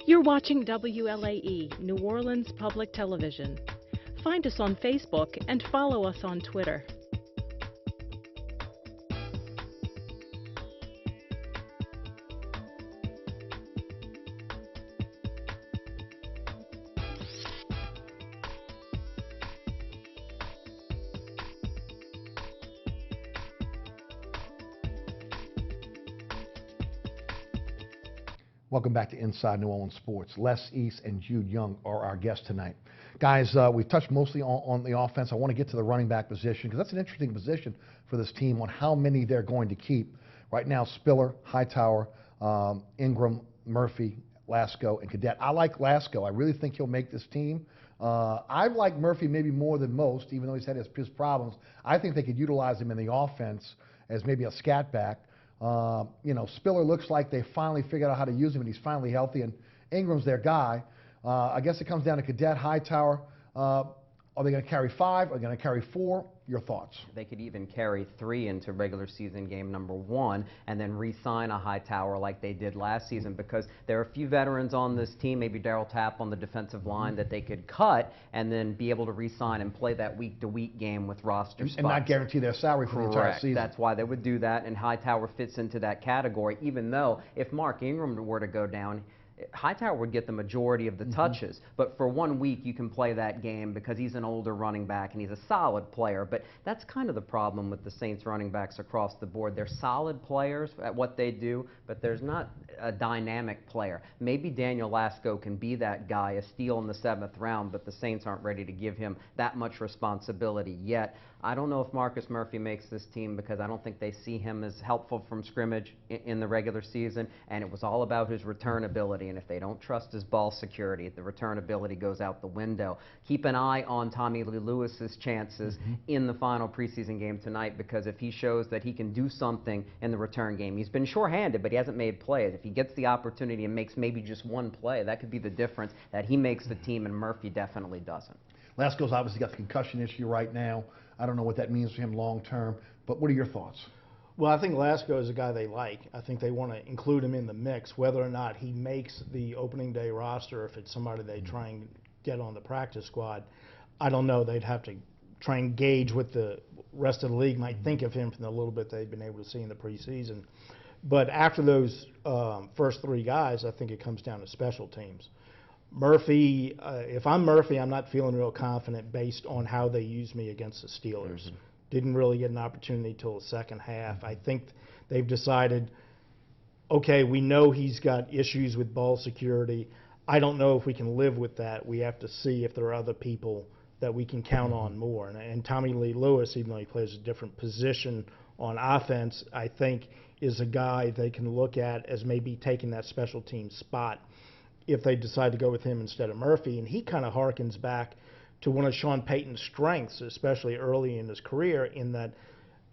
[SPEAKER 1] You're watching WLAE, New Orleans Public Television. Find us on Facebook and follow us on Twitter.
[SPEAKER 2] Welcome back to Inside New Orleans Sports. Les East and Jude Young are our guests tonight. Guys, we've touched mostly on the offense. I want to get to the running back position because that's an interesting position for this team on how many they're going to keep. Right now, Spiller, Hightower, Ingram, Murphy, Lasco, and Cadet. I like Lasco. I really think he'll make this team. I like Murphy maybe more than most, even though he's had his problems. I think they could utilize him in the offense as maybe a scat back. You know, Spiller looks like they finally figured out how to use him, and he's finally healthy, and Ingram's their guy. I guess it comes down to Cadet, Hightower. Are they going to carry 5? Are they going to carry 4? Your thoughts?
[SPEAKER 3] They could even carry 3 into regular season game number 1 and then re-sign a Hightower like they did last season, because there are a few veterans on this team, maybe Darryl Tapp on the defensive line, that they could cut and then be able to re-sign and play that week-to-week game with roster spots.
[SPEAKER 2] And not guarantee their salary for the entire season.
[SPEAKER 3] That's why they would do that, and Hightower fits into that category, even though if Mark Ingram were to go down, Hightower would get the majority of the touches, but for 1 week you can play that game because he's an older running back and he's a solid player. But that's kind of the problem with the Saints running backs across the board. They're solid players at what they do, but there's not a dynamic player. Maybe Daniel Lasco can be that guy, a steal in the 7th round, but the Saints aren't ready to give him that much responsibility yet. I don't know if Marcus Murphy makes this team because I don't think they see him as helpful from scrimmage in the regular season, and it was all about his return ability, and if they don't trust his ball security, the return ability goes out the window. Keep an eye on Tommy Lee Lewis's chances in the final preseason game tonight, because if he shows that he can do something in the return game, he's been shorthanded, but he hasn't made plays. If he gets the opportunity and makes maybe just one play, that could be the difference, that he makes the team and Murphy definitely doesn't.
[SPEAKER 2] Lasco's obviously got the concussion issue right now. I don't know what that means for him long term, but what are your thoughts?
[SPEAKER 4] Well, I think Lasco is a guy they like. I think they want to include him in the mix. Whether or not he makes the opening day roster, if it's somebody they try and get on the practice squad, I don't know. They'd have to try and gauge what the rest of the league might think of him from the little bit they've been able to see in the preseason. But after those first 3 guys, I think it comes down to special teams. Murphy, if I'm Murphy, I'm not feeling real confident based on how they used me against the Steelers. Didn't really get an opportunity till the second half. I think they've decided, okay, we know he's got issues with ball security. I don't know if we can live with that. We have to see if there are other people that we can count on more. And Tommy Lee Lewis, even though he plays a different position on offense, I think is a guy they can look at as maybe taking that special team spot if they decide to go with him instead of Murphy. And he kind of harkens back to one of Sean Payton's strengths, especially early in his career, in that,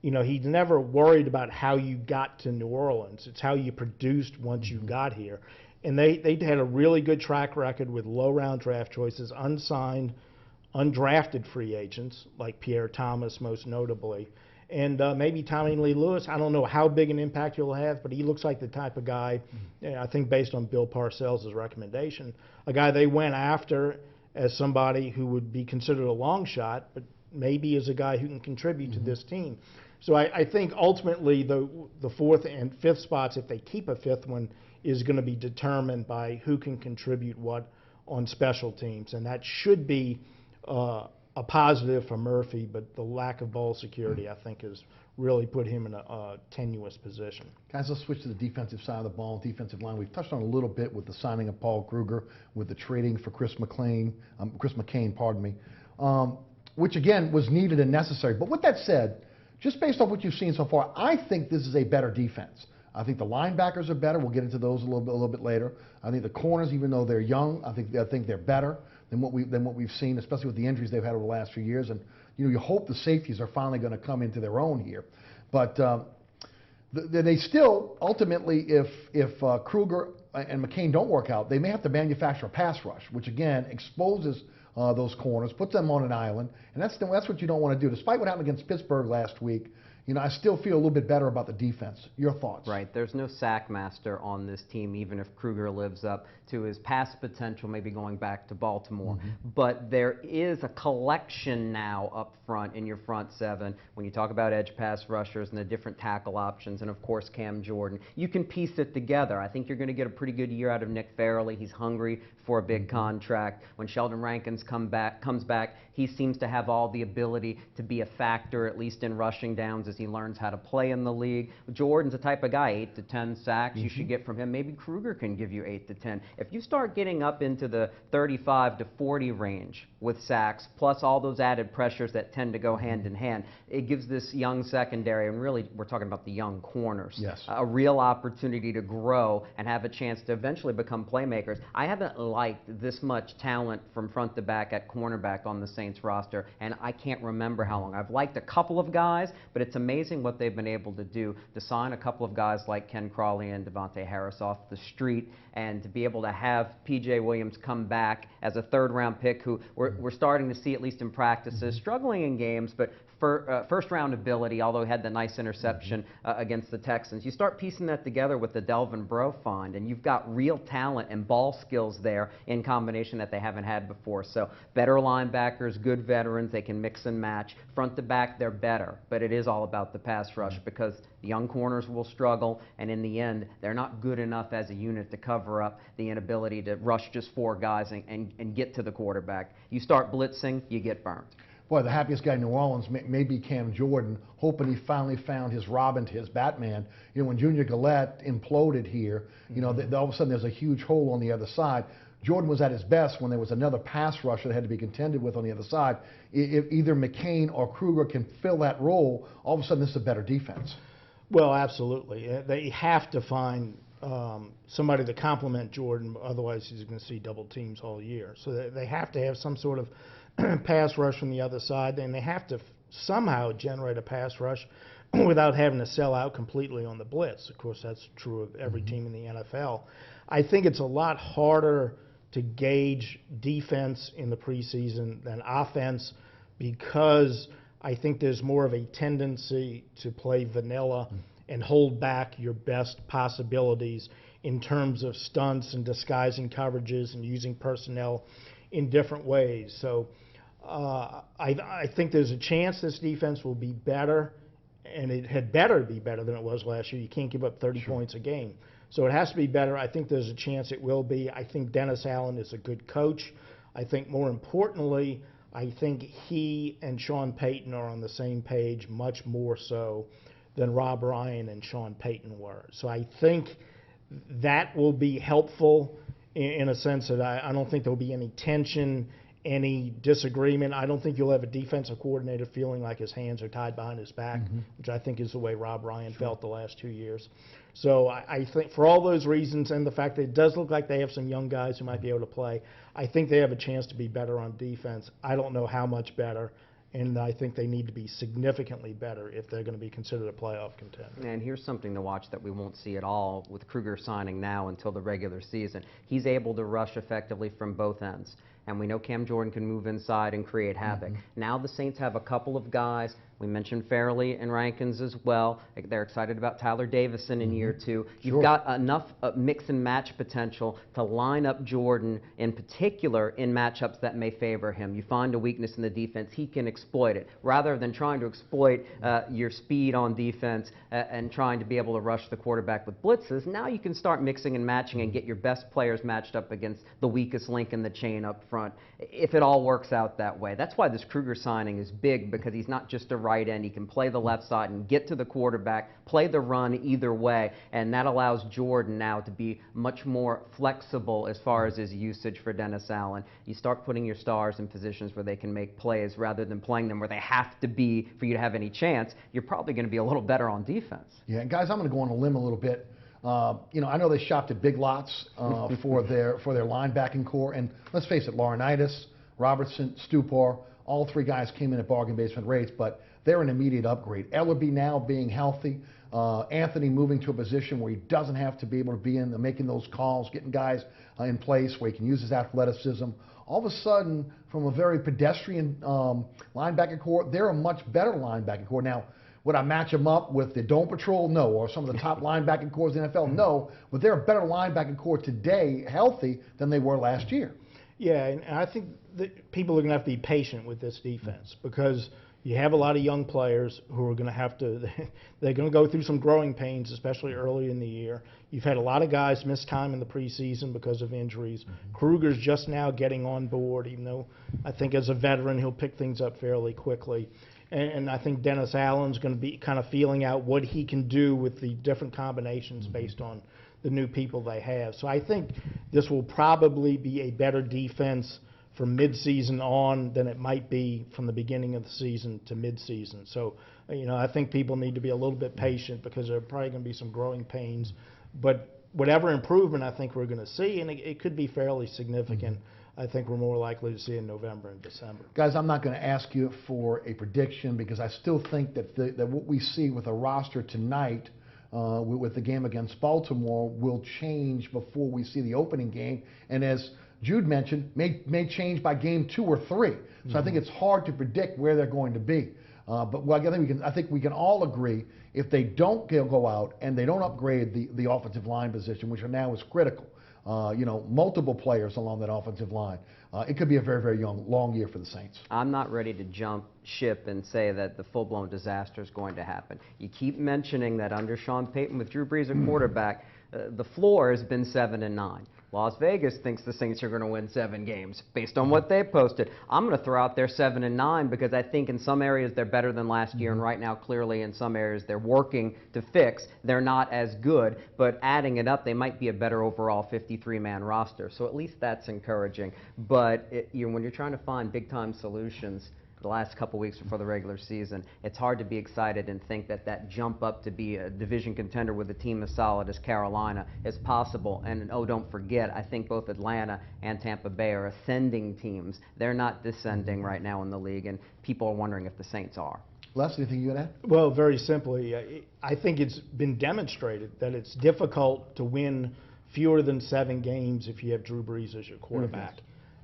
[SPEAKER 4] you know, he never worried about how you got to New Orleans. It's how you produced once you got here. And they had a really good track record with low-round draft choices, unsigned, undrafted free agents, like Pierre Thomas most notably. And maybe Tommy Lee Lewis, I don't know how big an impact he'll have, but he looks like the type of guy, I think based on Bill Parcells' recommendation, a guy they went after as somebody who would be considered a long shot, but maybe is a guy who can contribute to this team. So I think ultimately the 4th and 5th spots, if they keep a 5th one, is going to be determined by who can contribute what on special teams. And that should be a positive for Murphy, but the lack of ball security, I think, has really put him in a tenuous position.
[SPEAKER 2] Guys, let's switch to the defensive side of the ball, defensive line. We've touched on a little bit with the signing of Paul Kruger, with the trading for Chris McCain, which again was needed and necessary. But with that said, just based on what you've seen so far, I think this is a better defense. I think the linebackers are better. We'll get into those a little bit later. I think the corners, even though they're young, I think they're better than what we've seen, especially with the injuries they've had over the last few years. And you know, you hope the safeties are finally going to come into their own here. But they still ultimately, if Kruger and McCain don't work out, they may have to manufacture a pass rush, which again exposes those corners, puts them on an island, and that's what you don't want to do. Despite what happened against Pittsburgh last week, you know, I still feel a little bit better about the defense. Your thoughts?
[SPEAKER 3] Right. There's no sack master on this team, even if Kruger lives up to his past potential, maybe going back to Baltimore. But there is a collection now up front in your front 7 when you talk about edge pass rushers and the different tackle options, and of course Cam Jordan. You can piece it together. I think you're going to get a pretty good year out of Nick Fairley. He's hungry for a big contract. When Sheldon Rankins comes back, he seems to have all the ability to be a factor, at least in rushing downs, as he learns how to play in the league. Jordan's the type of guy, 8 to 10 sacks you should get from him. Maybe Kruger can give you 8 to 10. If you start getting up into the 35 to 40 range with sacks, plus all those added pressures that tend to go hand in hand, it gives this young secondary, and really we're talking about the young corners, a real opportunity to grow and have a chance to eventually become playmakers. I haven't liked this much talent from front to back at cornerback on the Saints roster, and I can't remember how long. I've liked a couple of guys, but it's amazing what they've been able to do to sign a couple of guys like Ken Crawley and Devontae Harris off the street, and to be able to have P.J. Williams come back as a 3rd-round pick who we're starting to see, at least in practices, struggling in games, but first-round ability, although he had the nice interception against the Texans. You start piecing that together with the Delvin Breaux find, and you've got real talent and ball skills there in combination that they haven't had before. So better linebackers, good veterans, they can mix and match. Front to back, they're better, but it is all about the pass rush because the young corners will struggle, and in the end, they're not good enough as a unit to cover up the inability to rush just 4 guys and get to the quarterback. You start blitzing, you get burned.
[SPEAKER 2] Boy, the happiest guy in New Orleans may be Cam Jordan, hoping he finally found his Robin to his Batman. You know, when Junior Gillette imploded here, you know, all of a sudden there's a huge hole on the other side. Jordan was at his best when there was another pass rusher that had to be contended with on the other side. If either McCain or Kruger can fill that role, all of a sudden this is a better defense.
[SPEAKER 4] Well, absolutely. They have to find somebody to complement Jordan, otherwise he's going to see double teams all year. So they have to have some sort of pass rush from the other side, and they have to somehow generate a pass rush without having to sell out completely on the blitz. Of course, that's true of every team in the NFL. I think it's a lot harder to gauge defense in the preseason than offense because I think there's more of a tendency to play vanilla and hold back your best possibilities in terms of stunts and disguising coverages and using personnel in different ways. So I think there's a chance this defense will be better, and it had better be better than it was last year. You can't give up 30 points a game. So it has to be better. I think there's a chance it will be. I think Dennis Allen is a good coach. I think more importantly, I think he and Sean Payton are on the same page much more so than Rob Ryan and Sean Payton were. So I think that will be helpful in a sense that I don't think there will be any tension, any disagreement. I don't think you'll have a defensive coordinator feeling like his hands are tied behind his back, which I think is the way Rob Ryan felt the last 2 years. So I think for all those reasons and the fact that it does look like they have some young guys who might be able to play, I think they have a chance to be better on defense. I don't know how much better, and I think they need to be significantly better if they're going to be considered a playoff contender.
[SPEAKER 3] And here's something to watch that we won't see at all with Kruger signing now until the regular season. He's able to rush effectively from both ends. And we know Cam Jordan can move inside and create havoc. Now the Saints have a couple of guys. We mentioned Fairley and Rankins as well. They're excited about Tyler Davison in year 2. You've got enough mix and match potential to line up Jordan in particular in matchups that may favor him. You find a weakness in the defense, he can exploit it. Rather than trying to exploit your speed on defense and trying to be able to rush the quarterback with blitzes, now you can start mixing and matching and get your best players matched up against the weakest link in the chain up front, if it all works out that way. That's why this Kruger signing is big, because he's not just a right end. He can play the left side and get to the quarterback, play the run either way, and that allows Jordan now to be much more flexible as far as his usage for Dennis Allen. You start putting your stars in positions where they can make plays rather than playing them where they have to be for you to have any chance. You're probably going to be a little better on defense.
[SPEAKER 2] Yeah, guys, I'm going to go on a limb a little bit. You know, I know they shopped at Big Lots for their linebacking core, and let's face it, Laurinaitis, Robertson, Stupar, all 3 guys came in at bargain basement rates, but they're an immediate upgrade. Ellerby now being healthy, Anthony moving to a position where he doesn't have to be able to be in making those calls, getting guys in place where he can use his athleticism. All of a sudden, from a very pedestrian linebacker core, they're a much better linebacker core. Now, would I match them up with the Dome Patrol? No. Or some of the top linebacking cores in the NFL? No. But they're a better linebacking core today, healthy, than they were last year.
[SPEAKER 4] Yeah, and I think that people are going to have to be patient with this defense because you have a lot of young players who are going to have to, they're going to go through some growing pains, especially early in the year. You've had a lot of guys miss time in the preseason because of injuries. Kruger's just now getting on board, even though I think as a veteran he'll pick things up fairly quickly. And I think Dennis Allen's going to be kind of feeling out what he can do with the different combinations based on the new people they have. So I think this will probably be a better defense from midseason on than it might be from the beginning of the season to midseason. So, you know, I think people need to be a little bit patient because there are probably going to be some growing pains. But whatever improvement I think we're going to see, and it could be fairly significant, I think we're more likely to see in November and December.
[SPEAKER 2] Guys, I'm not going to ask you for a prediction because I still think that what we see with a roster tonight with the game against Baltimore will change before we see the opening game. And as Jude mentioned, may change by game 2 or 3. So I think it's hard to predict where they're going to be. But well, I think we can all agree if they don't go out and they don't upgrade the offensive line position, which now is critical. You know, multiple players along that offensive line. it could be a very, very long year for the Saints.
[SPEAKER 3] I'm not ready to jump ship and say that the full-blown disaster is going to happen. You keep mentioning that under Sean Payton with Drew Brees at quarterback, the floor has been 7-9. Las Vegas thinks the Saints are going to win 7 games based on what they posted. I'm going to throw out there 7-9 because I think in some areas they're better than last year, and right now clearly in some areas they're working to fix. They're not as good, but adding it up, they might be a better overall 53-man roster. So at least that's encouraging. But when you're trying to find big-time solutions the last couple weeks before the regular season, it's hard to be excited and think that that jump up to be a division contender with a team as solid as Carolina is possible. And oh, don't forget, I think both Atlanta and Tampa Bay are ascending teams. They're not descending right now in the league, and people are wondering if the Saints are.
[SPEAKER 2] Les, anything you would add?
[SPEAKER 4] Well, very simply, I think it's been demonstrated that it's difficult to win fewer than 7 games if you have Drew Brees as your quarterback.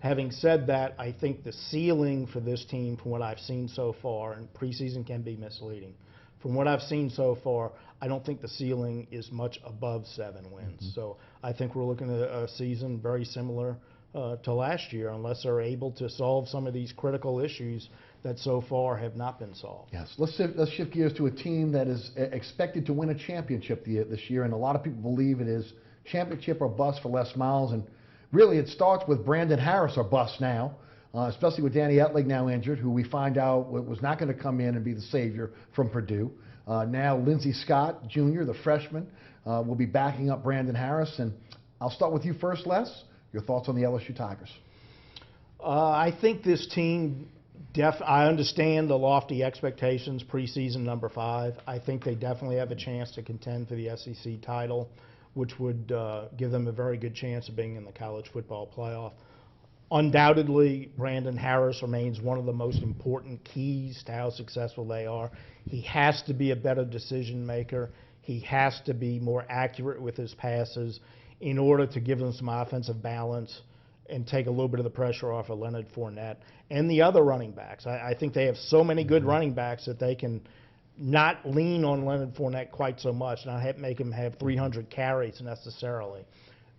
[SPEAKER 4] Having said that, I think the ceiling for this team, from what I've seen so far, and preseason can be misleading, from what I've seen so far, I don't think the ceiling is much above 7 wins. So I think we're looking at a season very similar to last year, unless they're able to solve some of these critical issues that so far have not been solved.
[SPEAKER 2] Yes. Let's shift gears to a team that is expected to win a championship this year, and a lot of people believe it is championship or bust for Les Miles. And really, it starts with Brandon Harris or bust now, especially with Danny Etling now injured, who we find out was not going to come in and be the savior from Purdue. Now Lindsey Scott, Jr., the freshman, will be backing up Brandon Harris. And I'll start with you first, Les. Your thoughts on the LSU Tigers?
[SPEAKER 4] I think this team, I understand the lofty expectations preseason number 5. I think they definitely have a chance to contend for the SEC title, which would give them a very good chance of being in the college football playoff. Undoubtedly, Brandon Harris remains one of the most important keys to how successful they are. He has to be a better decision maker. He has to be more accurate with his passes in order to give them some offensive balance and take a little bit of the pressure off of Leonard Fournette and the other running backs. I think they have so many good running backs that they can not lean on Leonard Fournette quite so much, not make him have 300 carries necessarily.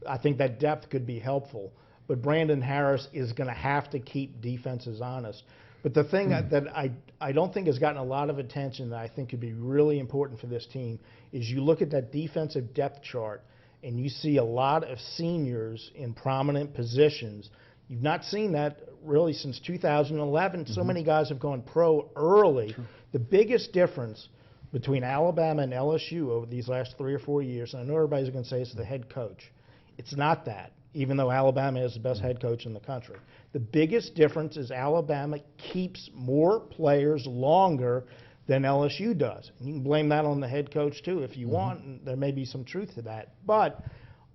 [SPEAKER 4] I think that depth could be helpful. But Brandon Harris is going to have to keep defenses honest. But the thing that I don't think has gotten a lot of attention that I think could be really important for this team is you look at that defensive depth chart and you see a lot of seniors in prominent positions. You've not seen that really since 2011. So many guys have gone pro early. True. The biggest difference between Alabama and LSU over these last 3 or 4 years, and I know everybody's going to say it's the head coach. It's not that, even though Alabama is the best head coach in the country. The biggest difference is Alabama keeps more players longer than LSU does. And you can blame that on the head coach too if you want, and there may be some truth to that. But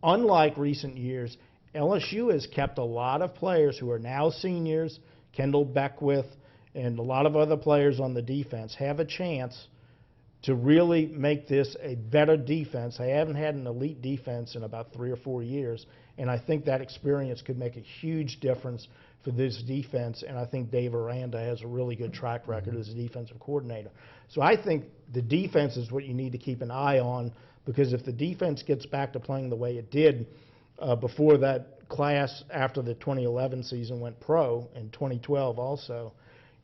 [SPEAKER 4] unlike recent years, LSU has kept a lot of players who are now seniors, Kendall Beckwith, and a lot of other players on the defense have a chance to really make this a better defense. They haven't had an elite defense in about 3 or 4 years, and I think that experience could make a huge difference for this defense, and I think Dave Aranda has a really good track record as a defensive coordinator. So I think the defense is what you need to keep an eye on, because if the defense gets back to playing the way it did before that class after the 2011 season went pro, and 2012 also,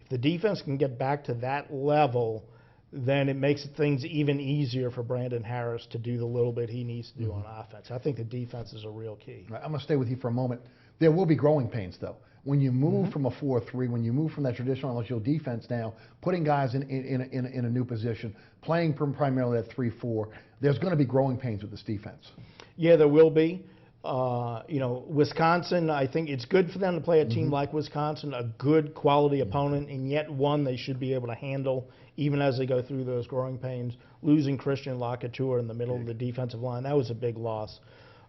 [SPEAKER 4] if the defense can get back to that level, then it makes things even easier for Brandon Harris to do the little bit he needs to do on offense. I think the defense is a real key.
[SPEAKER 2] Right, I'm going to stay with you for a moment. There will be growing pains, though. When you move from a 4-3, when you move from that traditional LSU defense now, putting guys in a new position, playing primarily at 3-4, there's going to be growing pains with this defense.
[SPEAKER 4] Yeah, there will be. Wisconsin, I think it's good for them to play a team like Wisconsin, a good quality opponent, and yet one they should be able to handle even as they go through those growing pains. Losing Christian Lacouture in the middle of the defensive line, that was a big loss.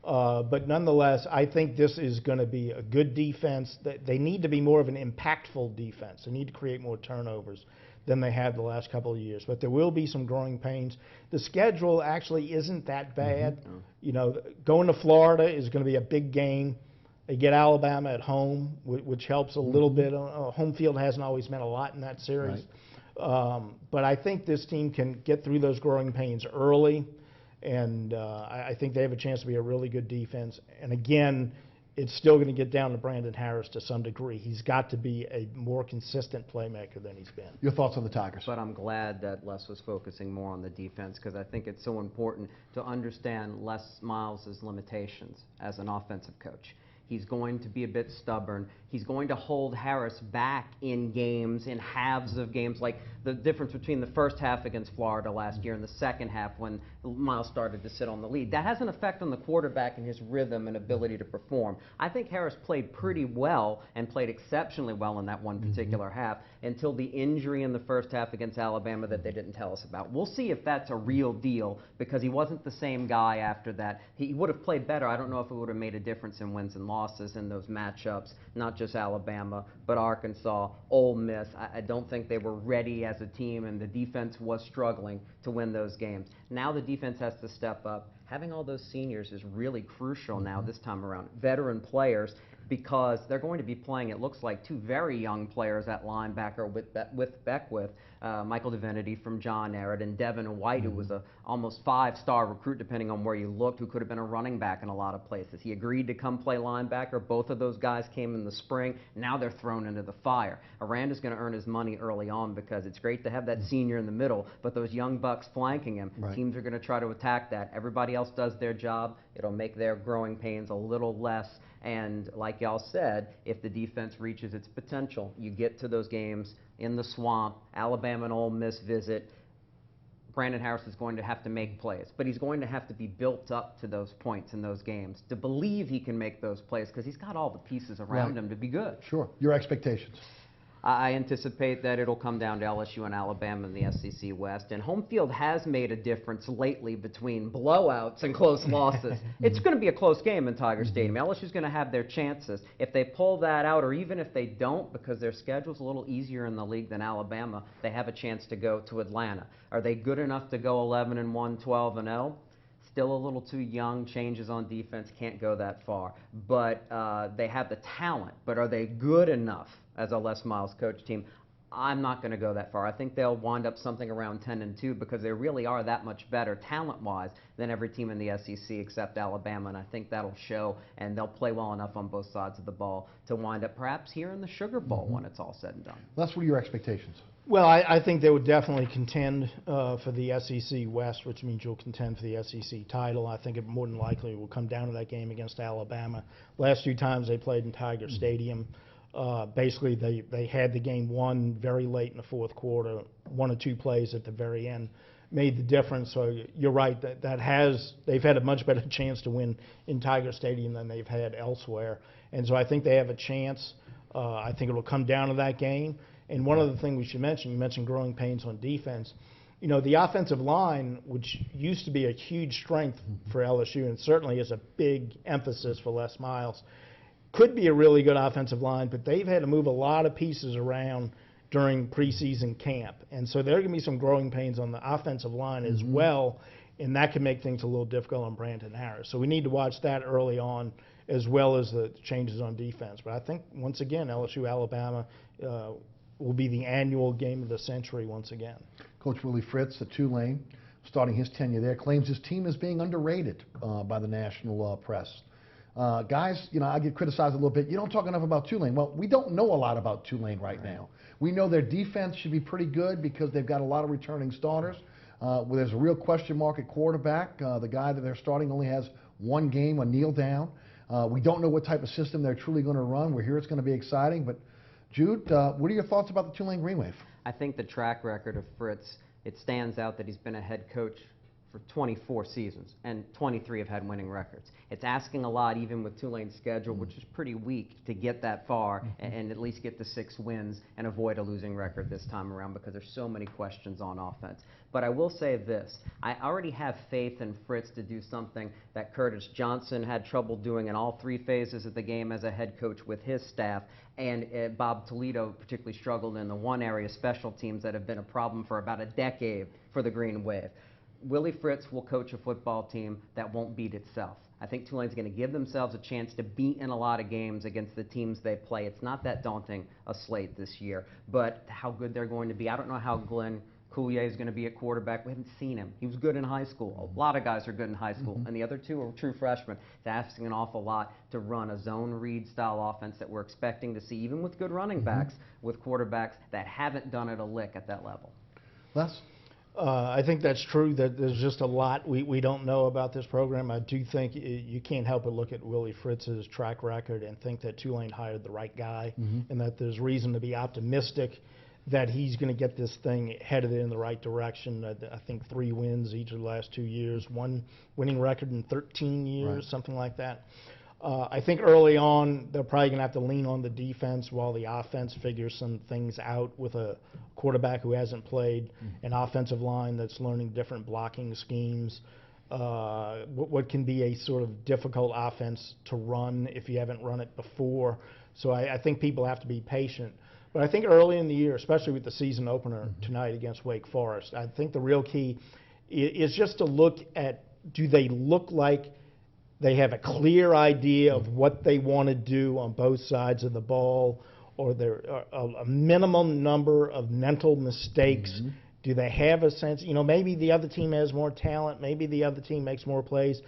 [SPEAKER 4] But nonetheless, I think this is going to be a good defense. They need to be more of an impactful defense. They need to create more turnovers than they had the last couple of years. But there will be some growing pains. The schedule actually isn't that bad. Going to Florida is going to be a big game. They get Alabama at home, which helps a little bit. Home field hasn't always meant a lot in that series. Right. But I think this team can get through those growing pains early, and I think they have a chance to be a really good defense. And again, it's still going to get down to Brandon Harris to some degree. He's got to be a more consistent playmaker than he's been.
[SPEAKER 2] Your thoughts on the Tigers?
[SPEAKER 3] But I'm glad that Les was focusing more on the defense, because I think it's so important to understand Les Miles' limitations as an offensive coach. He's going to be a bit stubborn. He's going to hold Harris back in games, in halves of games, like the difference between the first half against Florida last year and the second half when Miles started to sit on the lead. That has an effect on the quarterback and his rhythm and ability to perform. I think Harris played pretty well and played exceptionally well in that one particular half until the injury in the first half against Alabama that they didn't tell us about. We'll see if that's a real deal, because he wasn't the same guy after that. He would have played better. I don't know if it would have made a difference in wins and losses in those matchups, not just Alabama, but Arkansas, Ole Miss. I don't think they were ready as a team, and the defense was struggling to win those games. Now the defense has to step up. Having all those seniors is really crucial now this time around. Veteran players, because they're going to be playing, it looks like, two very young players at linebacker with Beckwith, Michael Divinity from John Ehret, and Devin White, who was a almost 5-star recruit, depending on where you looked, who could have been a running back in a lot of places. He agreed to come play linebacker. Both of those guys came in the spring. Now they're thrown into the fire. Aranda's going to earn his money early on, because it's great to have that senior in the middle, but those young bucks flanking him, teams are going to try to attack that. Everybody else does their job. It'll make their growing pains a little less. And like y'all said, if the defense reaches its potential, you get to those games in the swamp, Alabama and Ole Miss visit, Brandon Harris is going to have to make plays, but he's going to have to be built up to those points in those games to believe he can make those plays, because he's got all the pieces around him to be good.
[SPEAKER 2] Sure. Your expectations?
[SPEAKER 3] I anticipate that it'll come down to LSU and Alabama in the SEC West, and home field has made a difference lately between blowouts and close losses. It's going to be a close game in Tiger Stadium. LSU's going to have their chances. If they pull that out, or even if they don't, because their schedule's a little easier in the league than Alabama, they have a chance to go to Atlanta. Are they good enough to go 11-1, 12-0? Still a little too young. Changes on defense, can't go that far. But they have the talent. But are they good enough as a Les Miles coach team? I'm not going to go that far. I think they'll wind up something around 10-2, because they really are that much better talent-wise than every team in the SEC except Alabama, and I think that'll show, and they'll play well enough on both sides of the ball to wind up perhaps here in the Sugar Bowl when it's all said and done.
[SPEAKER 2] Les, what are your expectations?
[SPEAKER 4] Well, I think they would definitely contend for the SEC West, which means you'll contend for the SEC title. I think it more than likely will come down to that game against Alabama. Last 2 times they played in Tiger Stadium, basically they had the game won very late in the fourth quarter. 1 or 2 plays at the very end made the difference. So you're right, they've had a much better chance to win in Tiger Stadium than they've had elsewhere. And so I think they have a chance. I think it will come down to that game. And one other thing we should mention, you mentioned growing pains on defense. You know, the offensive line, which used to be a huge strength for LSU and certainly is a big emphasis for Les Miles, could be a really good offensive line, but they've had to move a lot of pieces around during preseason camp. And so there are going to be some growing pains on the offensive line as well, and that can make things a little difficult on Brandon Harris. So we need to watch that early on, as well as the changes on defense. But I think, once again, LSU-Alabama will be the annual game of the century once again.
[SPEAKER 2] Coach Willie Fritz at Tulane, starting his tenure there, claims his team is being underrated by the national press. Guys, you know, I get criticized a little bit. You don't talk enough about Tulane. Well, we don't know a lot about Tulane right now. We know their defense should be pretty good because they've got a lot of returning starters. There's a real question mark at quarterback. The guy that they're starting only has 1 game, a kneel down. We don't know what type of system they're truly going to run. We're here, it's going to be exciting. But Jude, what are your thoughts about the Tulane Green Wave?
[SPEAKER 3] I think the track record of Fritz, it stands out that he's been a head coach for 24 seasons, and 23 have had winning records. It's asking a lot, even with Tulane's schedule, which is pretty weak, to get that far and at least get to 6 wins and avoid a losing record this time around, because there's so many questions on offense. But I will say this, I already have faith in Fritz to do something that Curtis Johnson had trouble doing in all 3 phases of the game as a head coach with his staff, and Bob Toledo particularly struggled in the one area, special teams, that have been a problem for about a decade for the Green Wave. Willie Fritz will coach a football team that won't beat itself. I think Tulane's going to give themselves a chance to beat in a lot of games against the teams they play. It's not that daunting a slate this year, but how good they're going to be. I don't know how Glenn Coulier is going to be at quarterback. We haven't seen him. He was good in high school. A lot of guys are good in high school, and the other two are true freshmen. It's asking an awful lot to run a zone read style offense that we're expecting to see, even with good running backs, with quarterbacks that haven't done it a lick at that level.
[SPEAKER 2] Les?
[SPEAKER 4] I think that's true, that there's just a lot we don't know about this program. I do think you can't help but look at Willie Fritz's track record and think that Tulane hired the right guy, and that there's reason to be optimistic that he's going to get this thing headed in the right direction. I think 3 wins each of the last 2 years, 1 winning record in 13 years, something like that. I think early on they're probably going to have to lean on the defense while the offense figures some things out with a quarterback who hasn't played, an offensive line that's learning different blocking schemes, what can be a sort of difficult offense to run if you haven't run it before. So I think people have to be patient. But I think early in the year, especially with the season opener tonight against Wake Forest, I think the real key is just to look at, do they look like they have a clear idea of what they want to do on both sides of the ball, or there are a minimum number of mental mistakes? Do they have a sense, maybe the other team has more talent, maybe the other team makes more plays,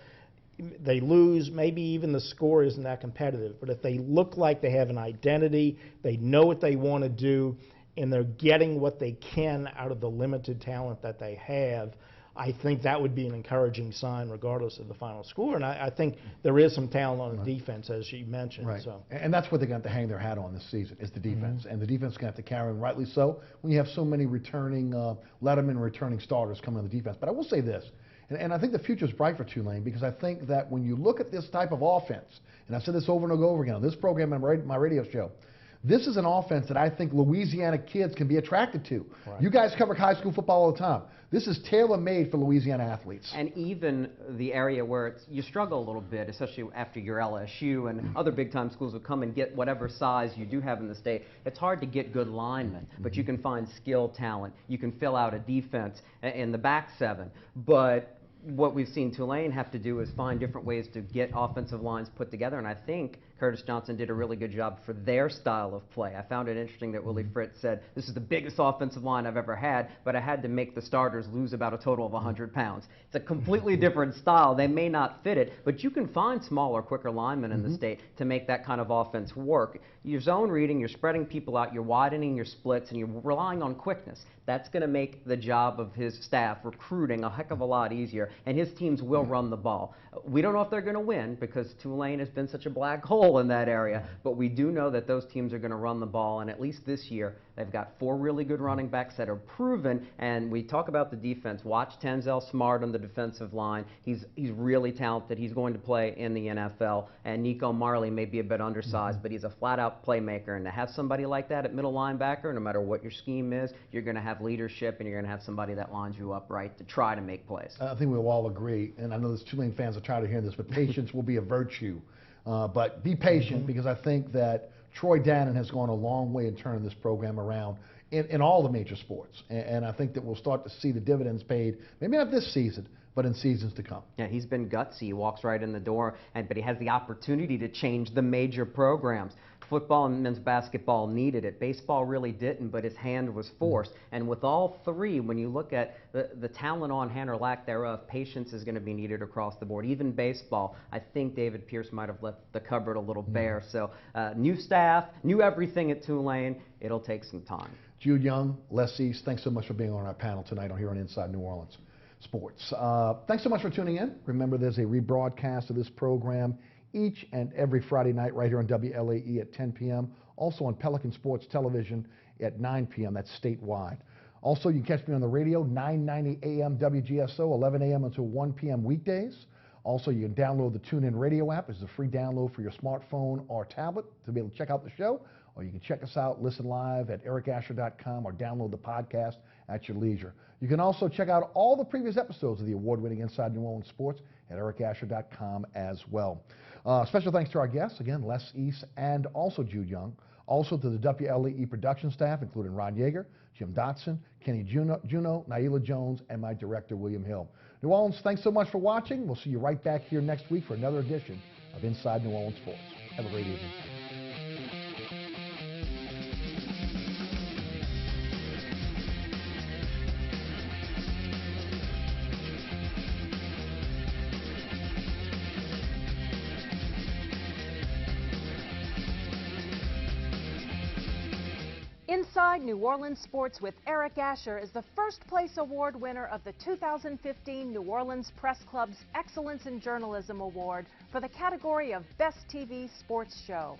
[SPEAKER 4] they lose, maybe even the score isn't that competitive, but if they look like they have an identity, they know what they want to do, and they're getting what they can out of the limited talent that they have, I think that would be an encouraging sign regardless of the final score. And I think there is some talent on the defense, as you mentioned.
[SPEAKER 2] Right.
[SPEAKER 4] So.
[SPEAKER 2] And that's what they're going to have to hang their hat on this season, is the defense. And the defense is going to have to carry them, rightly so, when you have so many returning, Letterman returning starters coming on the defense. But I will say this, and I think the future is bright for Tulane, because I think that when you look at this type of offense, and I've said this over and over again on this program and my radio show, this is an offense that I think Louisiana kids can be attracted to.
[SPEAKER 4] Right.
[SPEAKER 2] You guys cover high school football all the time. This is tailor-made for Louisiana athletes.
[SPEAKER 3] And even the area where you struggle a little bit, especially after your LSU and other big-time schools will come and get whatever size you do have in the state, it's hard to get good linemen, but you can find skill talent. You can fill out a defense in the back 7. But what we've seen Tulane have to do is find different ways to get offensive lines put together, and I think Curtis Johnson did a really good job for their style of play. I found it interesting that Willie Fritz said, this is the biggest offensive line I've ever had, but I had to make the starters lose about a total of 100 pounds. It's a completely different style. They may not fit it, but you can find smaller, quicker linemen in the state to make that kind of offense work. Your zone reading, you're spreading people out, you're widening your splits, and you're relying on quickness. That's going to make the job of his staff recruiting a heck of a lot easier, and his teams will run the ball. We don't know if they're going to win because Tulane has been such a black hole in that area, but we do know that those teams are going to run the ball, and at least this year they've got 4 really good running backs that are proven. And we talk about the defense. Watch Tenzel Smart on the defensive line. He's really talented. He's going to play in the NFL. And Nico Marley may be a bit undersized, but he's a flat-out playmaker. And to have somebody like that at middle linebacker, no matter what your scheme is, you're going to have leadership, and you're going to have somebody that lines you up right to try to make plays.
[SPEAKER 2] I think we'll all agree, and I know there's Tulane fans are tired of hearing this, but patience will be a virtue. But be patient, because I think that Troy Dannon has gone a long way in turning this program around in all the major sports. And I think that we'll start to see the dividends paid, maybe not this season, but in seasons to come.
[SPEAKER 3] Yeah, he's been gutsy. He walks right in the door, but he has the opportunity to change the major programs. Football and men's basketball needed it. Baseball really didn't, but his hand was forced. And with all 3, when you look at the talent on hand or lack thereof, patience is going to be needed across the board. Even baseball, I think David Pierce might have left the cupboard a little bare. So new staff, new everything at Tulane. It'll take some time.
[SPEAKER 2] Jude Young, Les East, thanks so much for being on our panel tonight here on Inside New Orleans Sports. Thanks so much for tuning in. Remember, there's a rebroadcast of this program each and every Friday night right here on WLAE at 10 p.m. Also on Pelican Sports Television at 9 p.m. That's statewide. Also, you can catch me on the radio, 990 a.m. WGSO, 11 a.m. until 1 p.m. weekdays. Also, you can download the TuneIn Radio app. It's a free download for your smartphone or tablet to be able to check out the show. Or you can check us out, listen live at ericasher.com, or download the podcast at your leisure. You can also check out all the previous episodes of the award-winning Inside New Orleans Sports at ericasher.com as well. Special thanks to our guests, again, Les East and also Jude Young. Also to the WLAE production staff, including Ron Yeager, Jim Dotson, Kenny Juno, Naila Jones, and my director, William Hill. New Orleans, thanks so much for watching. We'll see you right back here next week for another edition of Inside New Orleans Sports. Have a great evening.
[SPEAKER 1] Inside New Orleans Sports with Eric Asher is the first place award winner of the 2015 New Orleans Press Club's Excellence in Journalism Award for the category of Best TV Sports Show.